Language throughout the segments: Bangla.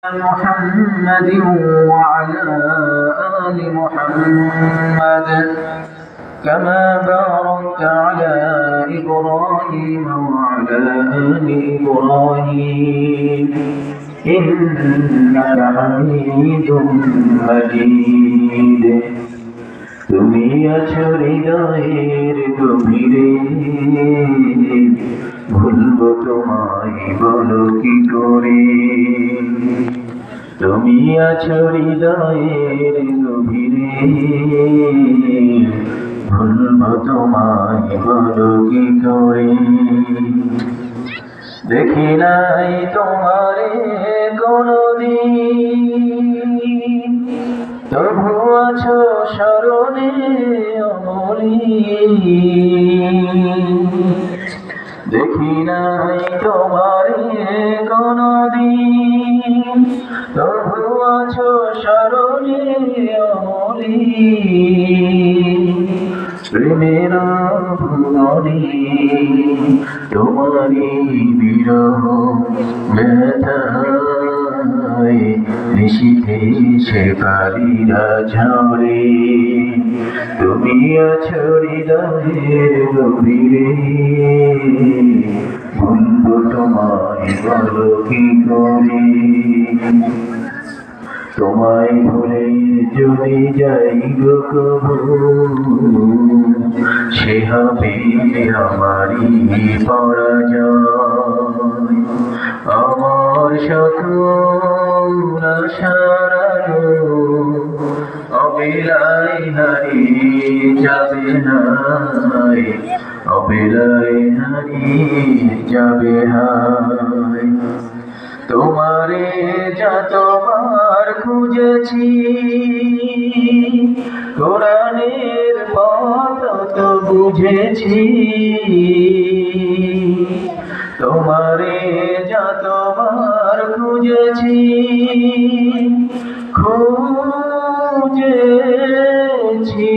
محمد وعلى آل محمد كما باركت على إبراهيم وعلى آل إبراهيم إنك حميد مجيد তুমি আছো হৃদয়ের গভীরে ভুলবো তোমায় বলো কি করে তুমি আছো হৃদয়ের গভীরে ভুলবো তোমায় বলো কি করে দেখি নাই তোমারে কোনদিন তবু আছো স্মরণে অমলিন দেখি নাই তোমারে কোনদিন তবু আছো স্মরণে অমলিন প্রেমের ভুবনে তোমারি বিরহ ব্যথায় নিশীথে সে পারিরা ঝরে তুমি আছো হৃদয়ের গভীরে ভুলবো তোমায় বলো কি করে তোমায় ভুলে যদি যাই গো কবু সে হবে আমারই পরাজয় আমার সকল আশার অবিলাই হারিয়ে যাবে নাই অবিলাই হারিয়ে যাবে হায় তোমারে যতবার খুঁজেছি কোরআনের পথ তো বুঝেছি তোমারে যতবার খুঁজেছি খুঁজেছি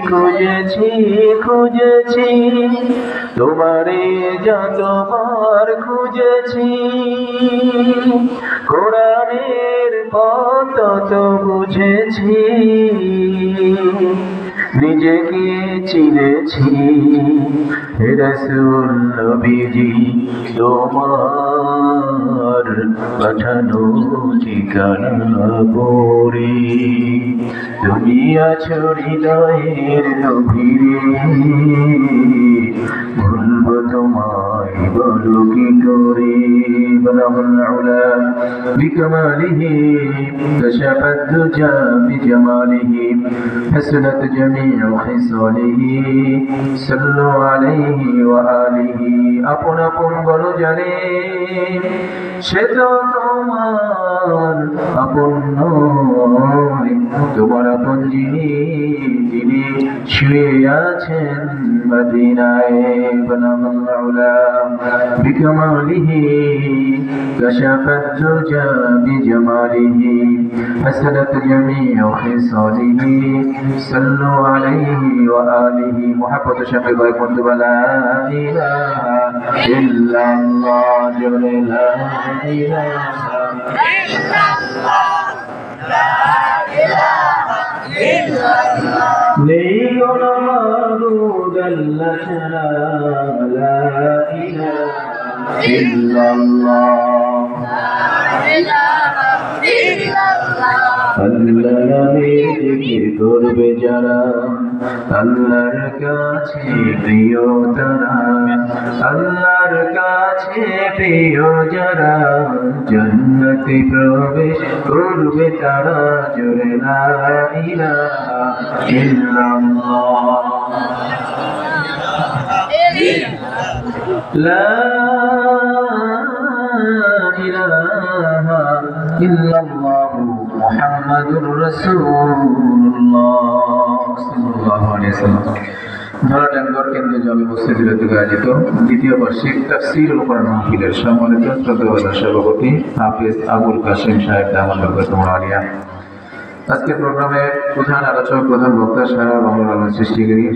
খুঁজেছি খুঁজেছি তোমারে যতবার খুঁজেছি কোরআনের পথ তো বুঝেছি নিজেকে চিনেছি হে রাসূল নবীজি তোমার পাঠানো ঠিকানা পড়ে তুমি আছো হৃদয়ের গভীরে ভুলবো তোমায় বলো কি করে বলাহুল উলা বিকামালিহি কাশাফাত দুজা বিজামালিহি হাসনাত জামিউ খিসালিহি সাল্লু আলাইহি ওয়া আলিহি আপন আপন বলো জানে সে তো তোমার আপন নয় তোমার আপন যিনি শুয়ে আছেন মদিনায় বলাহুল উলা বিকামালিহি কাশাফাত দুজা বিজামালিহি হাসনাত জামিউ খিসালিহি সাল্লু আলাইহি ওয়া আলিহি মুহাব্বত শাফি গায় বন্ধু লা ইলাহা ইল্লাল্লাহ জোরে লা ইলাহা ইল্লাল্লাহ লা ইলাহা ইল্লাল্লাহ নেই কোনো মাবুদ আল্লাহ ছাড়া লা ইলাহা ইল্লাল্লাহ লা ইলাহা ইল্লাল্লাহ আল্লাহ নামে জিকির করবে যারা আল্লাহর কাছে প্রিয় তারা আল্লাহর কাছে প্রিয় যারা জান্নাতে প্রবেশ করবে তারা জোরে লা ইলাহা ইল্লাল্লাহ লা ইলাহা ইল্লাল্লাহ মুহাম্মাদুর রাসূলুল্লাহ সাল্লাল্লাহু আলাইহি ওয়াসাল্লাম ধরাটাঙ্গর কেন্দ্রীয় জামে মসজিদ থেকে আয়োজিত দ্বিতীয় বার্ষিক তাফসীরুল কোরআন মাহফিলের সম্মানিত শ্রদ্ধেয় সভাপতি হাফেজ আবুল কাসেম সাহেব দামাল বরকাতুহু আলিয়া আজকে প্রোগ্রামের প্রধান আলোচক প্রধান বক্তা সারা বাংলার আলোর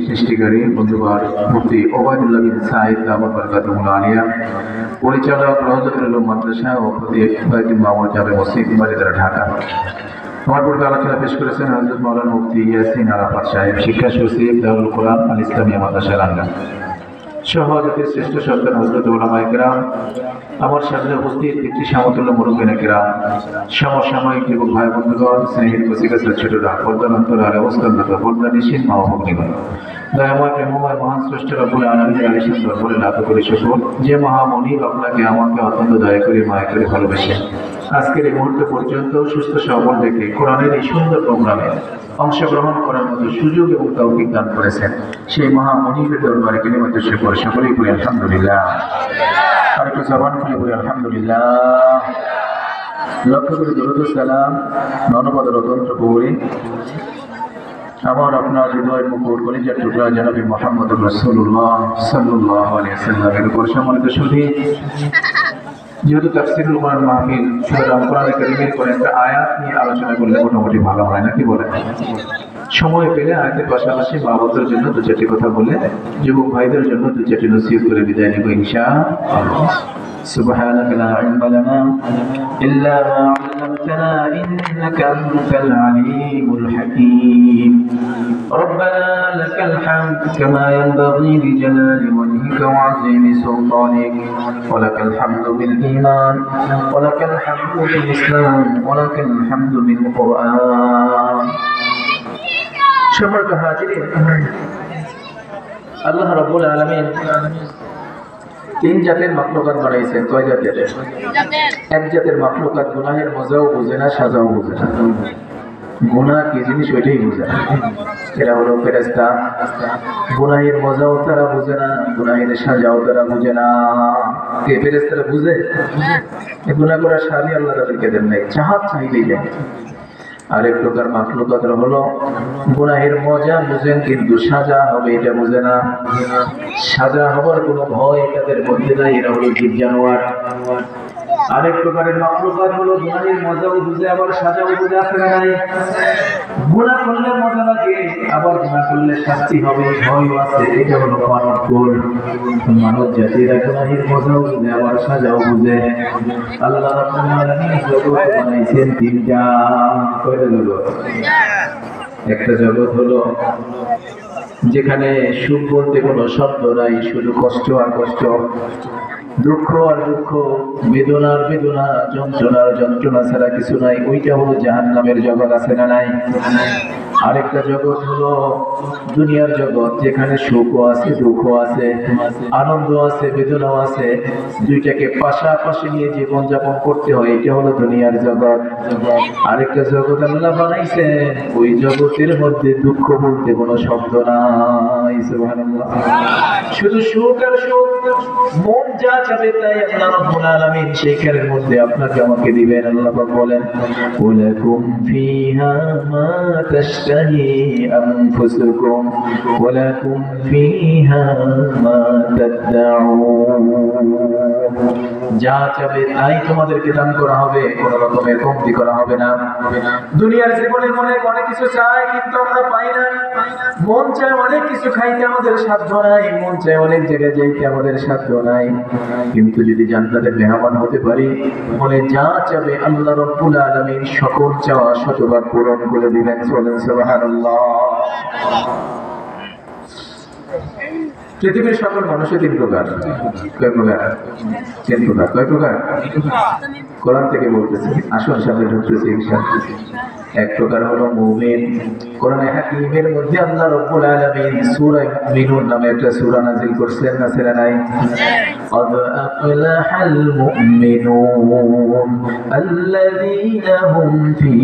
সৃষ্টিকারী বন্ধুবার মুফতি ওবায়দুল্লাহ বিন সাঈদ দামাল বরকাতুহু আলিয়া পরিচালক রওজাতুল উলুম মাদ্রাসা ও খতিব বাইতুল মামুর জামে মসজিদ বারিধারা, ঢাকা। আমার পূর্বে আলোচনা পেশ করেছেন হযরত মাওলানা মুফতি ইয়াসিন আরাফাত সাহেব, শিক্ষা সচিব, দারুল কোরআন আল ইসলামিয়া মাদ্রাসা রাঙ্গা সহ জাতির শ্রেষ্ঠ সন্তান হযরত উলামায়ে কেরাম, আমার সামনে উপস্থিত একটি সমতুল্য মুরব্বিয়ানে কেরাম, সমসাময়িক যুবক ভাই বন্ধুগণ, স্নেহের কচিকাঁচার ছোটরা, পর্দার অন্তরালে অবস্থানরত পর্দানিশীন মা ও ভগ্নীগণ, দয়াময় প্রেমময় মহান স্রষ্টা রব্বুল আলামিনের আলিশান দরবারে লাখ কোটি শুকর, যে মহামনিব আপনাকে আমাকে অত্যন্ত দয়া করে মায়া করে ভালোবেসে আজকের এই মুহূর্ত পর্যন্ত সুস্থ সবল রেখে কোরআনের এই সুন্দর প্রোগ্রামে অংশগ্রহণ করার মতো সুযোগ এবং তৌফিক দান করেছেন, সেই মহামনিবের দরবারে কালিমাতুল শুকর সকলেই বলি আলহামদুলিল্লাহ। আর একটু জবান খুলে বলি আলহামদুলিল্লাহ। লক্ষ্য করে দরুদ ও সালাম মানবতা রতন্ত্র পড়ি আমার আপনার হৃদয় মুকুর কলিজার টুকরা জনাবে মুহাম্মদুর রাসূলুল্লাহ সাল্লাল্লাহু আলাইহি ওয়াসাল্লামের উপর। সম্মানিত সুধী, যেহেতু তাফসীরুল কোরআন মাহফিল, সুতরাং কোরআনে কারীমের কোন একটা আয়াত নিয়ে আলোচনা করলে মোটামুটি ভালো হয় নাকি বলেন? সময় পেলে আয়াতের পাশাপাশি মা বাবার জন্য দু চারটি কথা বলে যুবক ভাইদের জন্য দু চারটি নসিহত করে বিদায় নেব ইনশাআল্লাহ। سبحانك لا علم لنا إلا ما علمتنا إنك أنت العليم الحكيم ربنا لك الحمد كما ينبغي لجلال وجهك وعظيم سلطانك ولك الحمد بالإيمان ولك الحمد بالإسلام ولك الحمد بالقرآن। সম্মানিত হাজিরিন, আল্লাহ রাব্বুল আলামিন তিন জাতের মাখলুকাত বানাইছেন। কয় জাতের? এক জাতের মাখলুকাত গুনাহের মজাও বুঝে না, সাজাও বুঝে না। গুনাহ কি জিনিস ওইটাই বুঝে না। এরা হলো ফেরেশতা। গুনাহের মজাও তারা বুঝে না, গুনাহের সাজাও তারা বুঝে না। কে ফেরেশতারা বুঝে? গুনাহ করার সাজি আল্লাহ তাদেরকে দেন নাই, চাইলেই দেন। আরেক প্রকার মাখলুকাত হলো গুনাহের মজা বুঝেন কিন্তু সাজা হবে এটা বুঝে না। সাজা হবার কোনো ভয় তাদের মধ্যে নাই, এরা হলো জীব জানোয়ার। আরেক প্রকারের মাখলুকাত হলো গুনাহের মজাও বুঝে আবার সাজাও বুঝে, আছে না নাই? গুনাহ করলে মজা লাগে, আবার গুনাহ করলে শাস্তি হবে ভয়ও আছে, এটা হলো মানব কুল। মানব জাতিরা গুনাহের মজাও বুঝে আবার সাজাও বুঝে। আল্লাহ রাব্বুল আলামিন জগৎ বানাইছেন তিনটা। কয়টা জগৎ? একটা জগৎ হলো যেখানে সুখ বলতে কোনো শব্দ নাই, শুধু কষ্ট আর কষ্ট, দুঃখ আর দুঃখ, বেদনা আর বেদনা, যন্ত্রণা আর যন্ত্রণা ছাড়া কিছু নাই। ওইটা হলো জাহান্নামের জগৎ, আছে না নাই? আরেকটা জগৎ হলো দুনিয়ার জগৎ, যেখানে সুখও আছে, দুঃখও আছে, আনন্দ আছে, বেদনাও আছে, দুইটাকে পাশাপাশি নিয়ে জীবন যাপন করতে হয়, এটা হলো দুনিয়ার জগৎ। আরেকটা জগৎ আল্লাহ বানাইছেন, ওই জগতের মধ্যে দুঃখ বলতে কোনো শব্দ নাই। সুবহানাল্লাহ। শুধু সুখ আর সুখ, মন যা চাবে তাই আল্লাহ রাব্বুল আলামিন সেইখানের মধ্যে আপনাকে আমাকে দিবেন। আল্লাহ পাক বলেন, ওয়ালাকুম ফিহা মা তাশতাহি আনফুসুকুম ওয়ালাকুম ফিহা মা তাদউন। যা চাবে তাই তোমাদেরকে দান করা হবে, কোনো রকমের কমতি করা হবে না। দুনিয়ার জীবনে মনে অনেক কিছু চায় কিন্তু আমরা পাই না। মন চায় অনেক কিছু খাইতে, আমাদের সাধ্য নাই। মন চায় অনেক জায়গায় যাইতে, আমাদের সাধ্য নাই। কিন্তু যদি জান্নাতের মেহমান হতে পারি, মনে যা চাবে আল্লাহ রাব্বুল আলামিন সকল চাওয়া শতভাগ পূরণ করে দিবেন। সুবহানাল্লাহ। পৃথিবীর সকল মানুষের তিন প্রকার। কয় প্রকার? তিন প্রকার। কয় প্রকার? কোরআন থেকে বলতেছি, আসল সামনে ঢুকতেছি ইনশাআল্লাহ। এক প্রকার হলো মুমিন। কোরআনে হাকিমের মধ্যে আল্লাহ রাব্বুল আলামিন সূরা মুমিনুন নামে একটা সূরা নাযিল করেছেন, না ছিল নাই? قد أفلح المؤمنون الذين هم في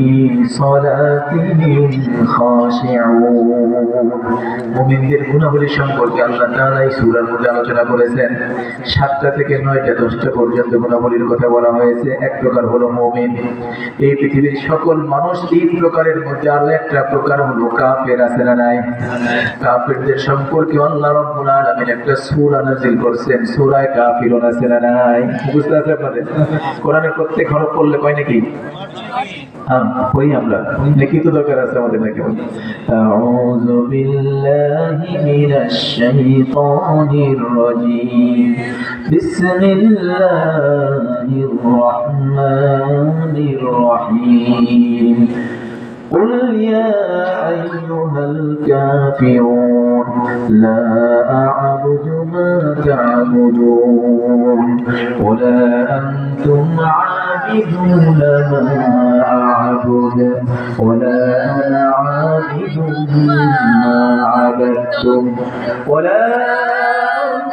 صلاتهم خاشعون। মুমিনদের গুণাবলী সম্পর্কে আল্লাহ তাআলা এই সূরার মধ্যে আলোচনা করেছেন। 7টা থেকে 9টা 10টা পর্যন্ত গুণাবলীর কথা বলা হয়েছে। এক প্রকার হলো মুমিন। এই পৃথিবীর সকল মানুষ তিন প্রকারের মধ্যে আরো একটা প্রকার হলো কাফের, আছে না নাই? কাফেরদের সম্পর্কে আল্লাহ রাব্বুল আলামিন একটা সূরা নাযিল করেছেন, সূরা কাফিরুন আছে না নাই? বুঝতে আছে আপনাদের? কোরআনের প্রত্যেক হরফ পড়লে কয় নাকি? হ্যাঁ, পড়ি আমরা। নাকি তো দরকার আছে আমাদের নাকি? আউযু বিল্লাহি মিনাশ শাইতানির রাজীম। বিসমিল্লাহির রাহমানির রাহিম। قل يا أيها الكافرون لا أعبد ما تعبدون ولا أنتم عابدون ما أعبد ولا أنا عابد ما عبدتم ولا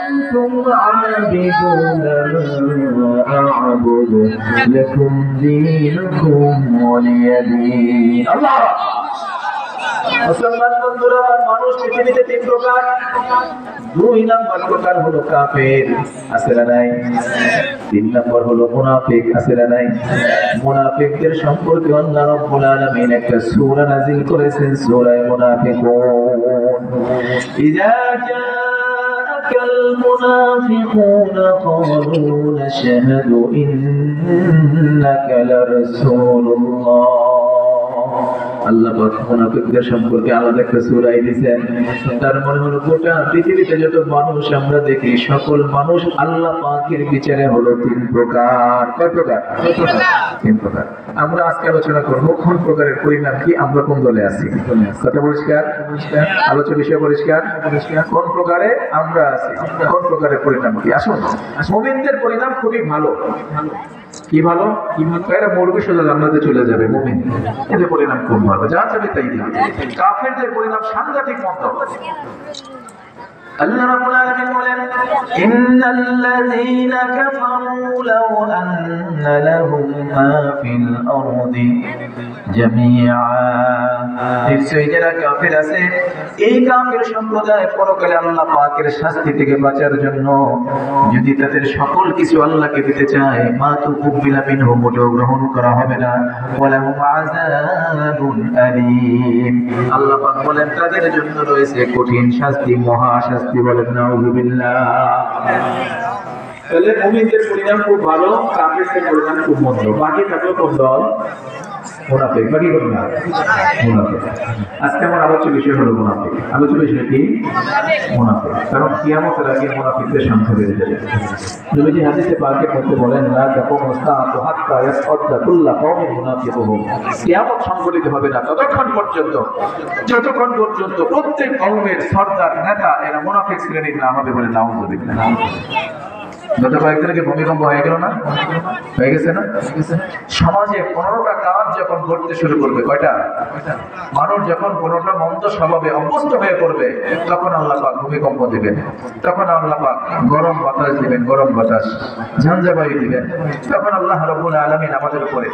أنتم عابدون ما أعبد لكم دينكم ولي دين الله মুসলমান বন্ধুরা, মানুষ পৃথিবীতে তিন প্রকার। দুই নম্বর প্রকার হলো কাফের, আছে না নাই? তিন নম্বর হলো মুনাফিক, আছে না নাই? মুনাফিকদের সম্পর্কে আল্লাহ রাব্বুল আলামিন একটা সূরা নাযিল করেছেন, সূরা মুনাফিকুন। ইযা জাআকাল মুনাফিকুনা ক্বালু নাশহাদু ইন্নাকা লারাসূলুল্লাহ। আল্লাহ পাক মুনাফিকদের সম্পর্কে আলাদা একটা সূরা দিয়েছেন। তার মানে হলো গোটা পৃথিবীতে যত মানুষ আমরা দেখি, সকল মানুষ আল্লাহ পাকের বিচারে হলো তিন প্রকার। কয় প্রকার? তিন প্রকার। আমরা আজকে আলোচনা করব কোন প্রকারের পরিণাম কি, আমরা কোন দলে আছি। কথা পরিষ্কার? আলোচনা বিষয় পরিষ্কার? কোন প্রকারে আমরা আছি, কোন প্রকারের পরিণাম কি। আসুন, মুমিনদের পরিণাম খুবই ভালো। কি ভালো? এরা মরবে সোজা জান্নাতে চলে যাবে। মুমিন এদের পরিণাম খুব ভালো, যা চাবে তাই দিবে। কাফেরদের পরিণাম সাংঘাতিক মন্দ। আল্লাহ রাব্বুল আলামিন বলেন, ইন্নাল্লাযীনা কাফারু লাউ আন্না লাহুম মা ফিল আরদি জামিআ। নিশ্চয়ই যারা কাফের আছে, এই কাফের সম্প্রদায় পরকালে আল্লাহ পাকের শাস্তি থেকে বাঁচার জন্য যদি তাদের সকল কিছু আল্লাহকে দিতে চায়, মা তুকুবিলা মিনহু, মোটেও গ্রহণ করা হবে না। ওয়ালাহুম আযাবুন আলীম। আল্লাহ পাক বলেন তাদের জন্য রয়েছে কঠিন শাস্তি, মহা শাস্তি। বলেন নাউযুবিল্লাহ। তাহলে মুমিনদের পরিণাম খুব ভালো, কাফেরদের পরিণাম খুব মন্দ। বাকি থাকলো কোন দল? মুনাফিক। বাকি কোন দল? মুনাফিক। আজকে আমার আলোচ্য বিষয় হলো মুনাফিক। আলোচ্য বিষয় কি? মুনাফিক। কারণ কিয়ামতের আগে মুনাফিকদের সংখ্যা বেড়ে যাবে। নবীজি হাদিসে পাকে করতে বলেন, লা তাকুমু সাআতু হাত্তা ইয়াসআদা কুল্লু কওমিন মুনাফিকুহুম। কিয়ামত সংঘটিত হবে না ততক্ষণ পর্যন্ত যতক্ষণ পর্যন্ত প্রত্যেক কওমের সরদার নেতা এরা মুনাফিক শ্রেণীর না হবে। বলে নাউযুবিল্লাহ। গত কয়েকদিন আগে ভূমিকম্প হয়ে গেল না? হয়ে গেছে না? সমাজে 15টা কাজ যখন ঘটতে শুরু করবে, কয়টা? মানুষ যখন 15টা মন্দ স্বভাবে অভ্যস্ত হয়ে পড়বে, তখন আল্লাহ পাক ভূমিকম্প দিবেন, তখন আল্লাহ পাক গরম বাতাস দিবেন, গরম বাতাস, ঝঞ্ঝাবায়ু দিবেন। তখন আল্লাহ রাব্বুল আলামিন আমাদের উপরে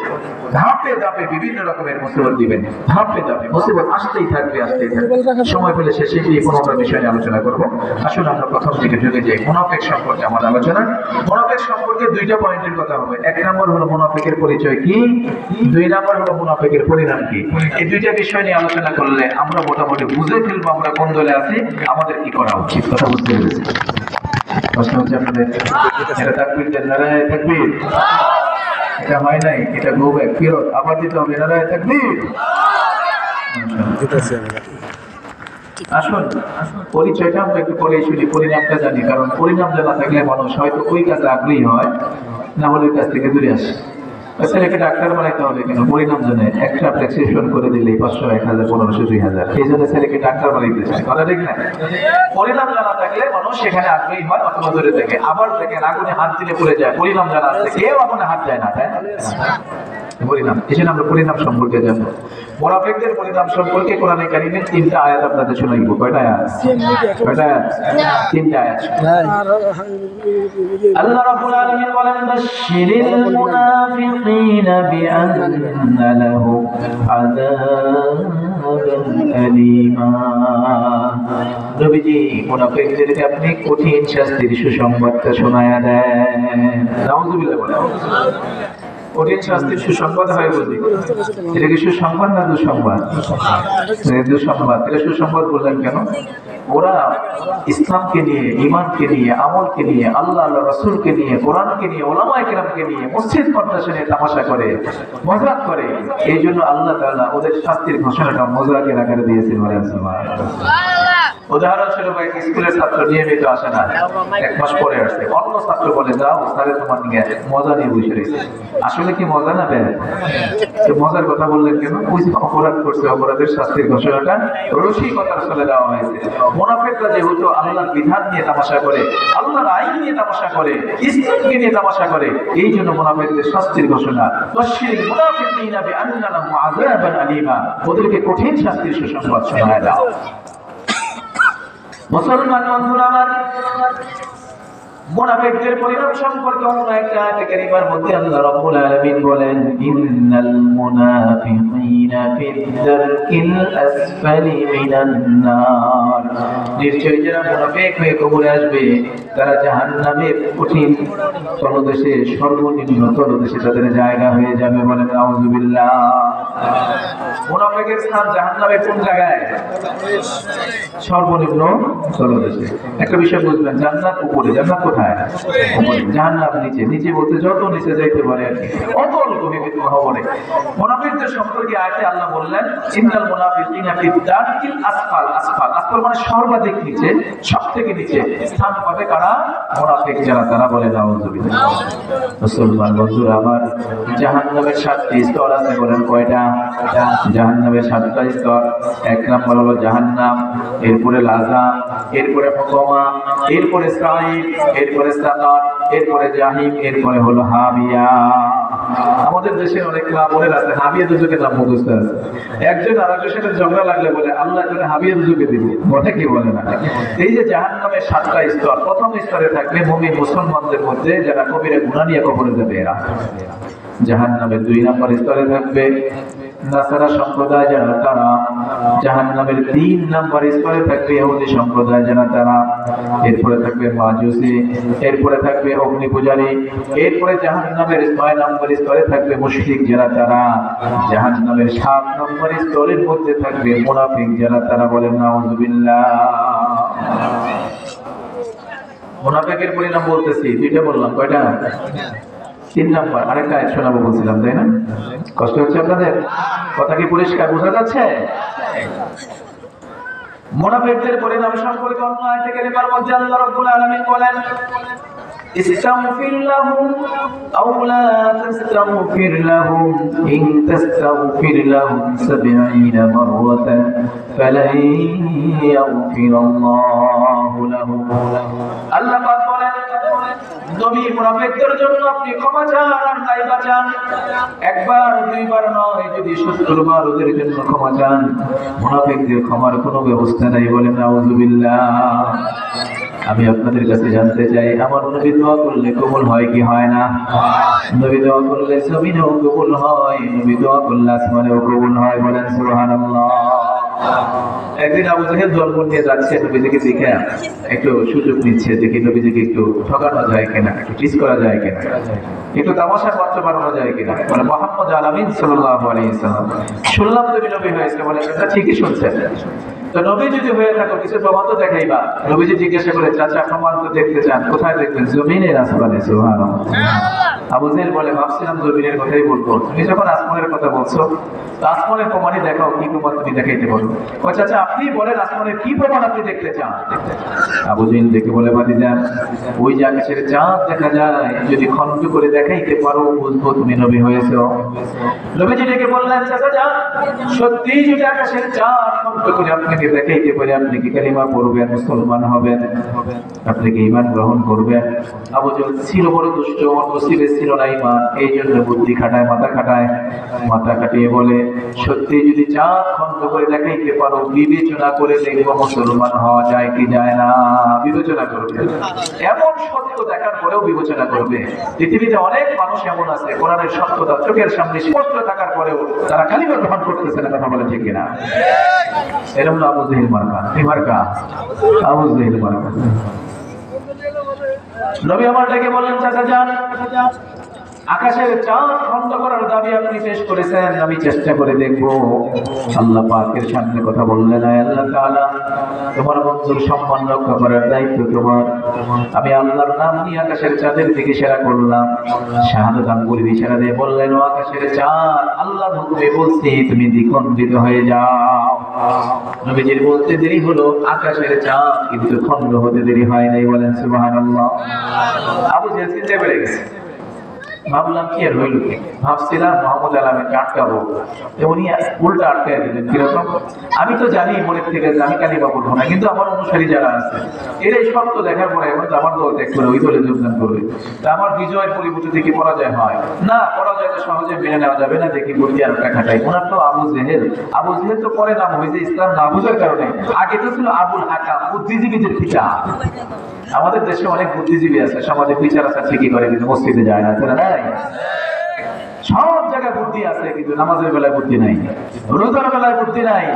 ধাপে ধাপে বিভিন্ন রকমের মুসিবত দিবেন। ধাপে ধাপে মুসিবত আসতেই থাকবে, আসতেই থাকবে। সময় পেলে শেষে এই 15টা বিষয় নিয়ে আলোচনা করব। আসুন আমরা প্রথম দিকে ঢুকে যাই। মুনাফিক সম্পর্কে আমার আলোচনা। মুনাফিক সম্পর্কে দুইটা পয়েন্টের কথা হবে। এক নম্বর হলো মুনাফিকের পরিচয় কি, দুই নম্বর হলো মুনাফিকের পরিণাম কি। এই দুইটা বিষয় নিয়ে আলোচনা করলে আমরা মোটামুটি বুঝে ফেলবো আমরা কোন দলে আছি, আমাদের কি করা উচিত। কথা বুঝতে পেরেছি? প্রশ্ন হচ্ছে আপনাদের, এটা তাকবীর দেন, নারায়ে তাকবীর। এটা হয় নাই, এটা গো ব্যাক ফিরত আবার দিতে হবে, নারায়ে তাকবীর। আসুন, পরিচয়টা আমরা একটু পরে শুনি, পরিণামটা জানি। কারণ পরিণাম জানা থাকলে মানুষ হয়তো ওই কাজে আগ্রহী হয়, না হলে ওই কাজ থেকে দূরে আসে। ছেলেকে ডাক্তার বানাইতে হবে কেন? পরিণাম জানে। একটা প্রেসক্রিপশন করে দিলেই 500, 1000, 1500, 2000। এই জন্য ছেলেকে ডাক্তার বানাইতে চায়। কথা ঠিক না? পরিণাম জানা থাকলে মানুষ সেখানে আগ্রহী হয় অথবা দূরে থাকে। আবার দেখেন আগুনে হাত দিলে পড়ে যায়, পরিণাম জানা আছে, কেউ আগুনে হাত দেয় না, তাই না? পরিণাম, এই জন্য আমরা পরিণাম সম্পর্কে জানবো। মুনাফিকদের পরিণাম সম্পর্কে কোরআনে কারিমের 3টা আয়াত আপনাদের শোনাইব। কয়টা আয়াত? কয়টা আয়াত? 3টা আয়াত। আল্লাহ রাব্বুল আলামিন বলেন, বাশশিরিল মুনাফিকিনা বিআন্না লাহুম আযাবান আলীমা। নবীজি মুনাফিকদেরকে আপনি কঠিন শাস্তির সুসংবাদটা শোনায়া দেন। নাউযুবিল্লাহ বলেন। কঠিন শাস্তির সুসংবাদ হয় বুঝি? এটা কি সুসংবাদ না দুঃসংবাদ? দুঃসংবাদ। এটা সুসংবাদ বললেন কেন? ওরা ইসলামকে নিয়ে, ঈমানকে নিয়ে, আমলকে নিয়ে, আল্লাহ আল্লাহ রাসূলকে নিয়ে, কোরআনকে নিয়ে, উলামায়ে কেরামকে নিয়ে মসজিদ মাদ্রাসা নিয়ে তামাশা করে, মজাক করে। এই জন্য আল্লাহ তাআলা ওদের শাস্তির ঘোষণাটা মজাকের আকারে দিয়েছেন। উদাহরণস্বরূপ এক স্কুলের ছাত্র নিয়মিত আসে না, 1 মাস পরে আসছে, অন্য ছাত্র বলে যাও স্যারে তোমার নিয়ে মজা নিয়ে বসে রয়েছে। আসলে কি মজা না বের? মজার কথা বললেন কেন? ওই অপরাধ করছে, অপরাধের শাস্তির ঘোষণাটা রসিকতার চলে দেওয়া হয়েছে। মুনাফিকরা যেহেতু আল্লাহর বিধান নিয়ে তামাশা করে, আল্লাহর আইন নিয়ে তামাশা করে, ইসলামকে নিয়ে তামাশা করে, এই জন্য মুনাফিকদের শাস্তির ঘোষণা, বাশশিরিল মুনাফিকিনা বিআন্না লাহুম আযাবান আলীমা, ওদেরকে কঠিন শাস্তির সুসংবাদ শোনায় দাও। মুসলমান বন্ধুরা আমার, মুনাফিকদের পরিণাম সম্পর্কে অন্য একটা আয়াতে কারিমার মধ্যে আল্লাহ রাব্বুল আলামিন বলেন, ইন্নাল মুনাফিকিনা ফিদ-দারকিল আসফালি মিনান নার, নিশ্চয়ই যারা মুনাফিক হয়ে কবরে আসবে তারা জাহান্নামের কঠিন তলদেশে, সর্বনিম্ন তলদেশে তাদের জায়গা হয়ে যাবে। বলেন নাউযুবিল্লাহ। মুনাফিকের স্থান জাহান্নামের কোন জায়গায়? সর্বনিম্ন তলদেশে। একটা বিষয় বুঝবেন, জান্নাত উপরে, জান্নাত কোথায়? উপরে, জাহান্নাম নিচে। নিচে বলতে যত নিচে যাইতে পারে আর কি, অতল গভীর হবে। মুনাফিকদের সম্পর্কে আয়াতে আল্লাহ বললেন, ইন্নাল মুনাফিকিনা ফিদ-দারকিল আসফাল। আসফাল, আসফাল মানে সর্বাধিক নিচে, সবথেকে নিচে স্থান পাবে কারা? মুনাফিক যারা, তারা বলে নাউযুবিল্লাহ। মুসলমান বন্ধুরা আমার, জাহান্নামের 7টি স্তর আছে। বলেন কয়টা? জাহান্নামের 7টা স্তর। 1 নম্বর হলো জাহান্নাম, এরপরে লাযা, এরপরে হুতামা, এরপরে সাঈর, এরপরে সাকার, এরপরে জাহিম, এরপরে হলো হাবিয়া। আমাদের দেশে অনেক ক্লাবের আছে হাবিয়া দুজকের নাম মুখস্থ আছে। একজন আরেকজনের সাথে ঝগড়া লাগলে বলে আল্লাহ করে হাবিয়া দুজকে দিব, বলে কি বলে না। এই যে জাহান্নামের 7টা স্তর, প্রথম স্তরে থাকবে মুমিন মুসলমানদের মধ্যে যারা কবিরা গুনাহ নিয়ে কবরে যাবে এরা। জাহান্নামের 2 নম্বর স্তরে থাকবে নাসারা সম্প্রদায় যারা, তারা। জাহান্নামের 3 নম্বর স্তরে থাকবে ইহুদি সম্প্রদায় যারা, তারা। এরপরে থাকবে মাজুসি, এরপরে থাকবে অগ্নি পূজারী, এরপরে জাহান্নামের 6 নম্বর স্তরে থাকবে মুশরিক যারা, তারা। জাহান্নামের 7 নম্বর স্তরের মধ্যে থাকবে মুনাফিক যারা, তারা। বলেন নাউযুবিল্লাহ। মুনাফিকের পরিণাম বলতেছি, 2টা বললাম, কয়টা? 3 নম্বর। আরেকটা আয়াত শোনাবো বলছিলাম, তাই না? কষ্ট হচ্ছে আপনাদের? কথা কি পরিষ্কার বোঝা যাচ্ছে? মুনাফিকদের পরিণাম সম্পর্কে অন্য আয়াতে কারিমার মধ্যে আল্লাহ রাব্বুল আলামিন বলেন, ইস্তাগফির লাহুম আও লা তাস্তাগফির লাহুম ইন তাস্তাগফির লাহুম 70 মাররাতান ফালান ইয়াগফিরাল্লাহু লাহুম। আল্লাহ পাক বলেন, নবী মুনাফিকদের জন্য আপনি ক্ষমা চান আর তাইবা চান। 1 বার 2 বার নয়, যদি 70 বার ওদের জন্য ক্ষমা চান। মুনাফিকদের ক্ষমার কোনো ব্যবস্থা নাই। বলেন নাউযুবিল্লাহ। আমি আপনাদের কাছে জানতে চাই, আমার নবী দোয়া করলে কবুল হয় কি হয় না? নবী দোয়া করলে জমিনেও কবুল হয়, নবী দোয়া করলে আসমানেও কবুল হয়। বলেন সুবহানাল্লাহ। একদিন আবু জাহেল জন্ম নিয়ে যাচ্ছে, নবীজিকে দেখে একটু সুযোগ নিচ্ছে, দেখি নবীজিকে একটু ঠকানো যায় কিনা, একটু টিস করা যায় কিনা, একটু তামাশা করতে বানানো যায় কিনা। মানে মুহাম্মদ আমিন সাল্লাল্লাহু আলাইহি ওয়াসাল্লাম, শুনলাম তুমি নবী হয়েছে। বলে এটা ঠিকই শুনছেন, তো নবী যদি হয়ে থাকো কিছু প্রমাণ তো দেখাইবা। নবীজি জিজ্ঞাসা করে, চাচা প্রমাণ তো দেখতে চান, কোথায় দেখবেন? জমিনের আসমানে। সুবহানাল্লাহ। আবু জাহেল বলে, ভাবছিলাম জমিনের কথাই বলবো, তুমি যখন আসমানের কথা বলছো, তো আসমানের প্রমাণই দেখাও, কি প্রমাণ তুমি দেখাইতে বলো? ও চাচা আপনি বলেন আসমানের কি প্রমাণ আপনি দেখতে চান? আবু জাহেল দেখে বলে, ভাতিজা ওই যে আকাশের চাঁদ দেখা যায়, যদি খন্ড করে দেখাইতে পারো বুঝবো তুমি নবী হয়েছো। নবীজি ডেকে বললেন, চাচা যান, সত্যি যদি আকাশের চাঁদ খন্ড করে আপনাকে দেখাইতে পারে, আপনি কি কালিমা পড়বেন, মুসলমান হবেন, আপনি কি ঈমান গ্রহণ করবেন? আবু জাহেল ছিল বড় দুষ্ট, নসিবে ছিল না ঈমান, এই জন্য বুদ্ধি খাটায়, মাথা খাটায়। মাথা কাটিয়ে বলে, সত্যি যদি চাঁদ খন্ড করে দেখাইতে পারো, বিবেচনা করে দেখবো মুসলমান হওয়া যায় কি যায় না। বিবেচনা করবে, এমন সত্য দেখার পরেও বিবেচনা করবে। পৃথিবীতে অনেক মানুষ এমন আছে, কোরআনের সত্যতা চোখের সামনে স্পষ্ট থাকার পরেও তারা কালিমা গ্রহণ করতেছে না। কথা বলে ঠিক কিনা? এরকম আবু জাহেল মার্কা, এই মার্কা আবু জাহেল মার্কা। নবী আমার ডেকে বললেন, চাচা যান, আকাশের চাঁদ খণ্ড করার দাবি আপনি পেশ করেছেন, আমি চেষ্টা করে দেখব। আল্লাহ পাকের সামনে কথা বললেন, আল্লাহ তাআলা তোমার বন্ধুর সম্মান রক্ষা করার দায়িত্ব তোমার। আমি আল্লাহর নাম নিয়ে আকাশের চাঁদের দিকে ইশারা করলাম। শাহাদাত আঙ্গুলের ইশারা দিয়ে বললেন, ও আকাশের চাঁদ, আল্লাহর হুকুমে বলছি তুমি দ্বিখণ্ডিত হয়ে যাও। নবীজির বলতে দেরি হলো, আকাশের চাঁদ কিন্তু খণ্ড হতে দেরি হয় নাই। বলেন সুবহানাল্লাহ। আবু জেহেল চিন্তা করে গেছে, ভাবলাম কি আর হইল, ভাবছিলাম মোহাম্মদ আলামীকে আটকাবো, উনি উল্টা আটকায় দিলেন। কিরকম? আমি তো জানি মনের থেকে আমি কালিমা বলবো না, কিন্তু আমার অনুসারী যারা আছে এরাই সত্য দেখার পরে এখন তো আমার দল ত্যাগ করে ওই দলে যোগদান করবে। তা আমার বিজয়ের পরিবর্তে কি পরাজয় হয় না? পরাজয় তো সহজে মেনে নেওয়া যাবে না, দেখি বুদ্ধি আর খাটাই। ওনার তো আবু জেহেল, আবু জেহেল তো পরে নাম হয়েছে ইসলাম না বুঝার কারণে, আগে তো ছিল আবুল হাকাম, বুদ্ধিজীবীদের পিতা। আমাদের দেশে অনেক বুদ্ধিজীবী আছে, সমাজে বিচার আচার ঠিকই করে, কিন্তু মসজিদে যায় না, তারা নাই। সব জায়গায় বুদ্ধি আছে, কিন্তু নামাজের বেলায় বুদ্ধি নাই, রোজার বেলায় বুদ্ধি নাই,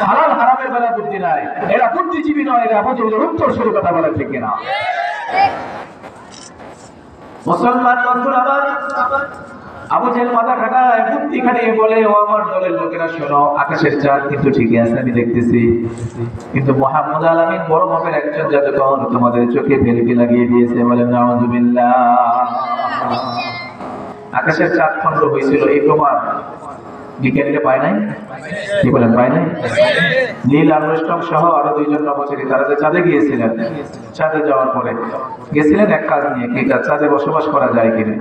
হালাল হারামের বেলায় বুদ্ধি নাই। এরা বুদ্ধিজীবী নয়, এরা আবু জেহেলের উত্তর শুরু কথা বলে, ঠিক কিনা? মুসলমান বন্ধুরা আমার, আবু জেহেল মাথা খাটায়, বুদ্ধি খাটিয়ে বলে, ও আমার দলের লোকেরা শোনো, আকাশের চাঁদ কিন্তু ঠিকই আছে, আমি দেখতেছি, কিন্তু মুহাম্মদ আলামিন বড় মাপের একজন জাদুকর তোমাদের চোখে ভেলকি লাগিয়ে দিয়েছে। বলেন নাউযুবিল্লাহ। আকাশের চাঁদ খণ্ড হয়েছিল এই প্রমাণ বিজ্ঞানীরা পায় নাই? কি বলেন, পায় নাই? নীল আর্মস্ট্রং সহ আরো দুইজন নভোচারী তারা যে চাঁদে গিয়েছিলেন, চাঁদে যাওয়ার পরে গেছিলেন এক কাজ নিয়ে, কি কাজ? চাঁদে বসবাস করা যায় কিনা,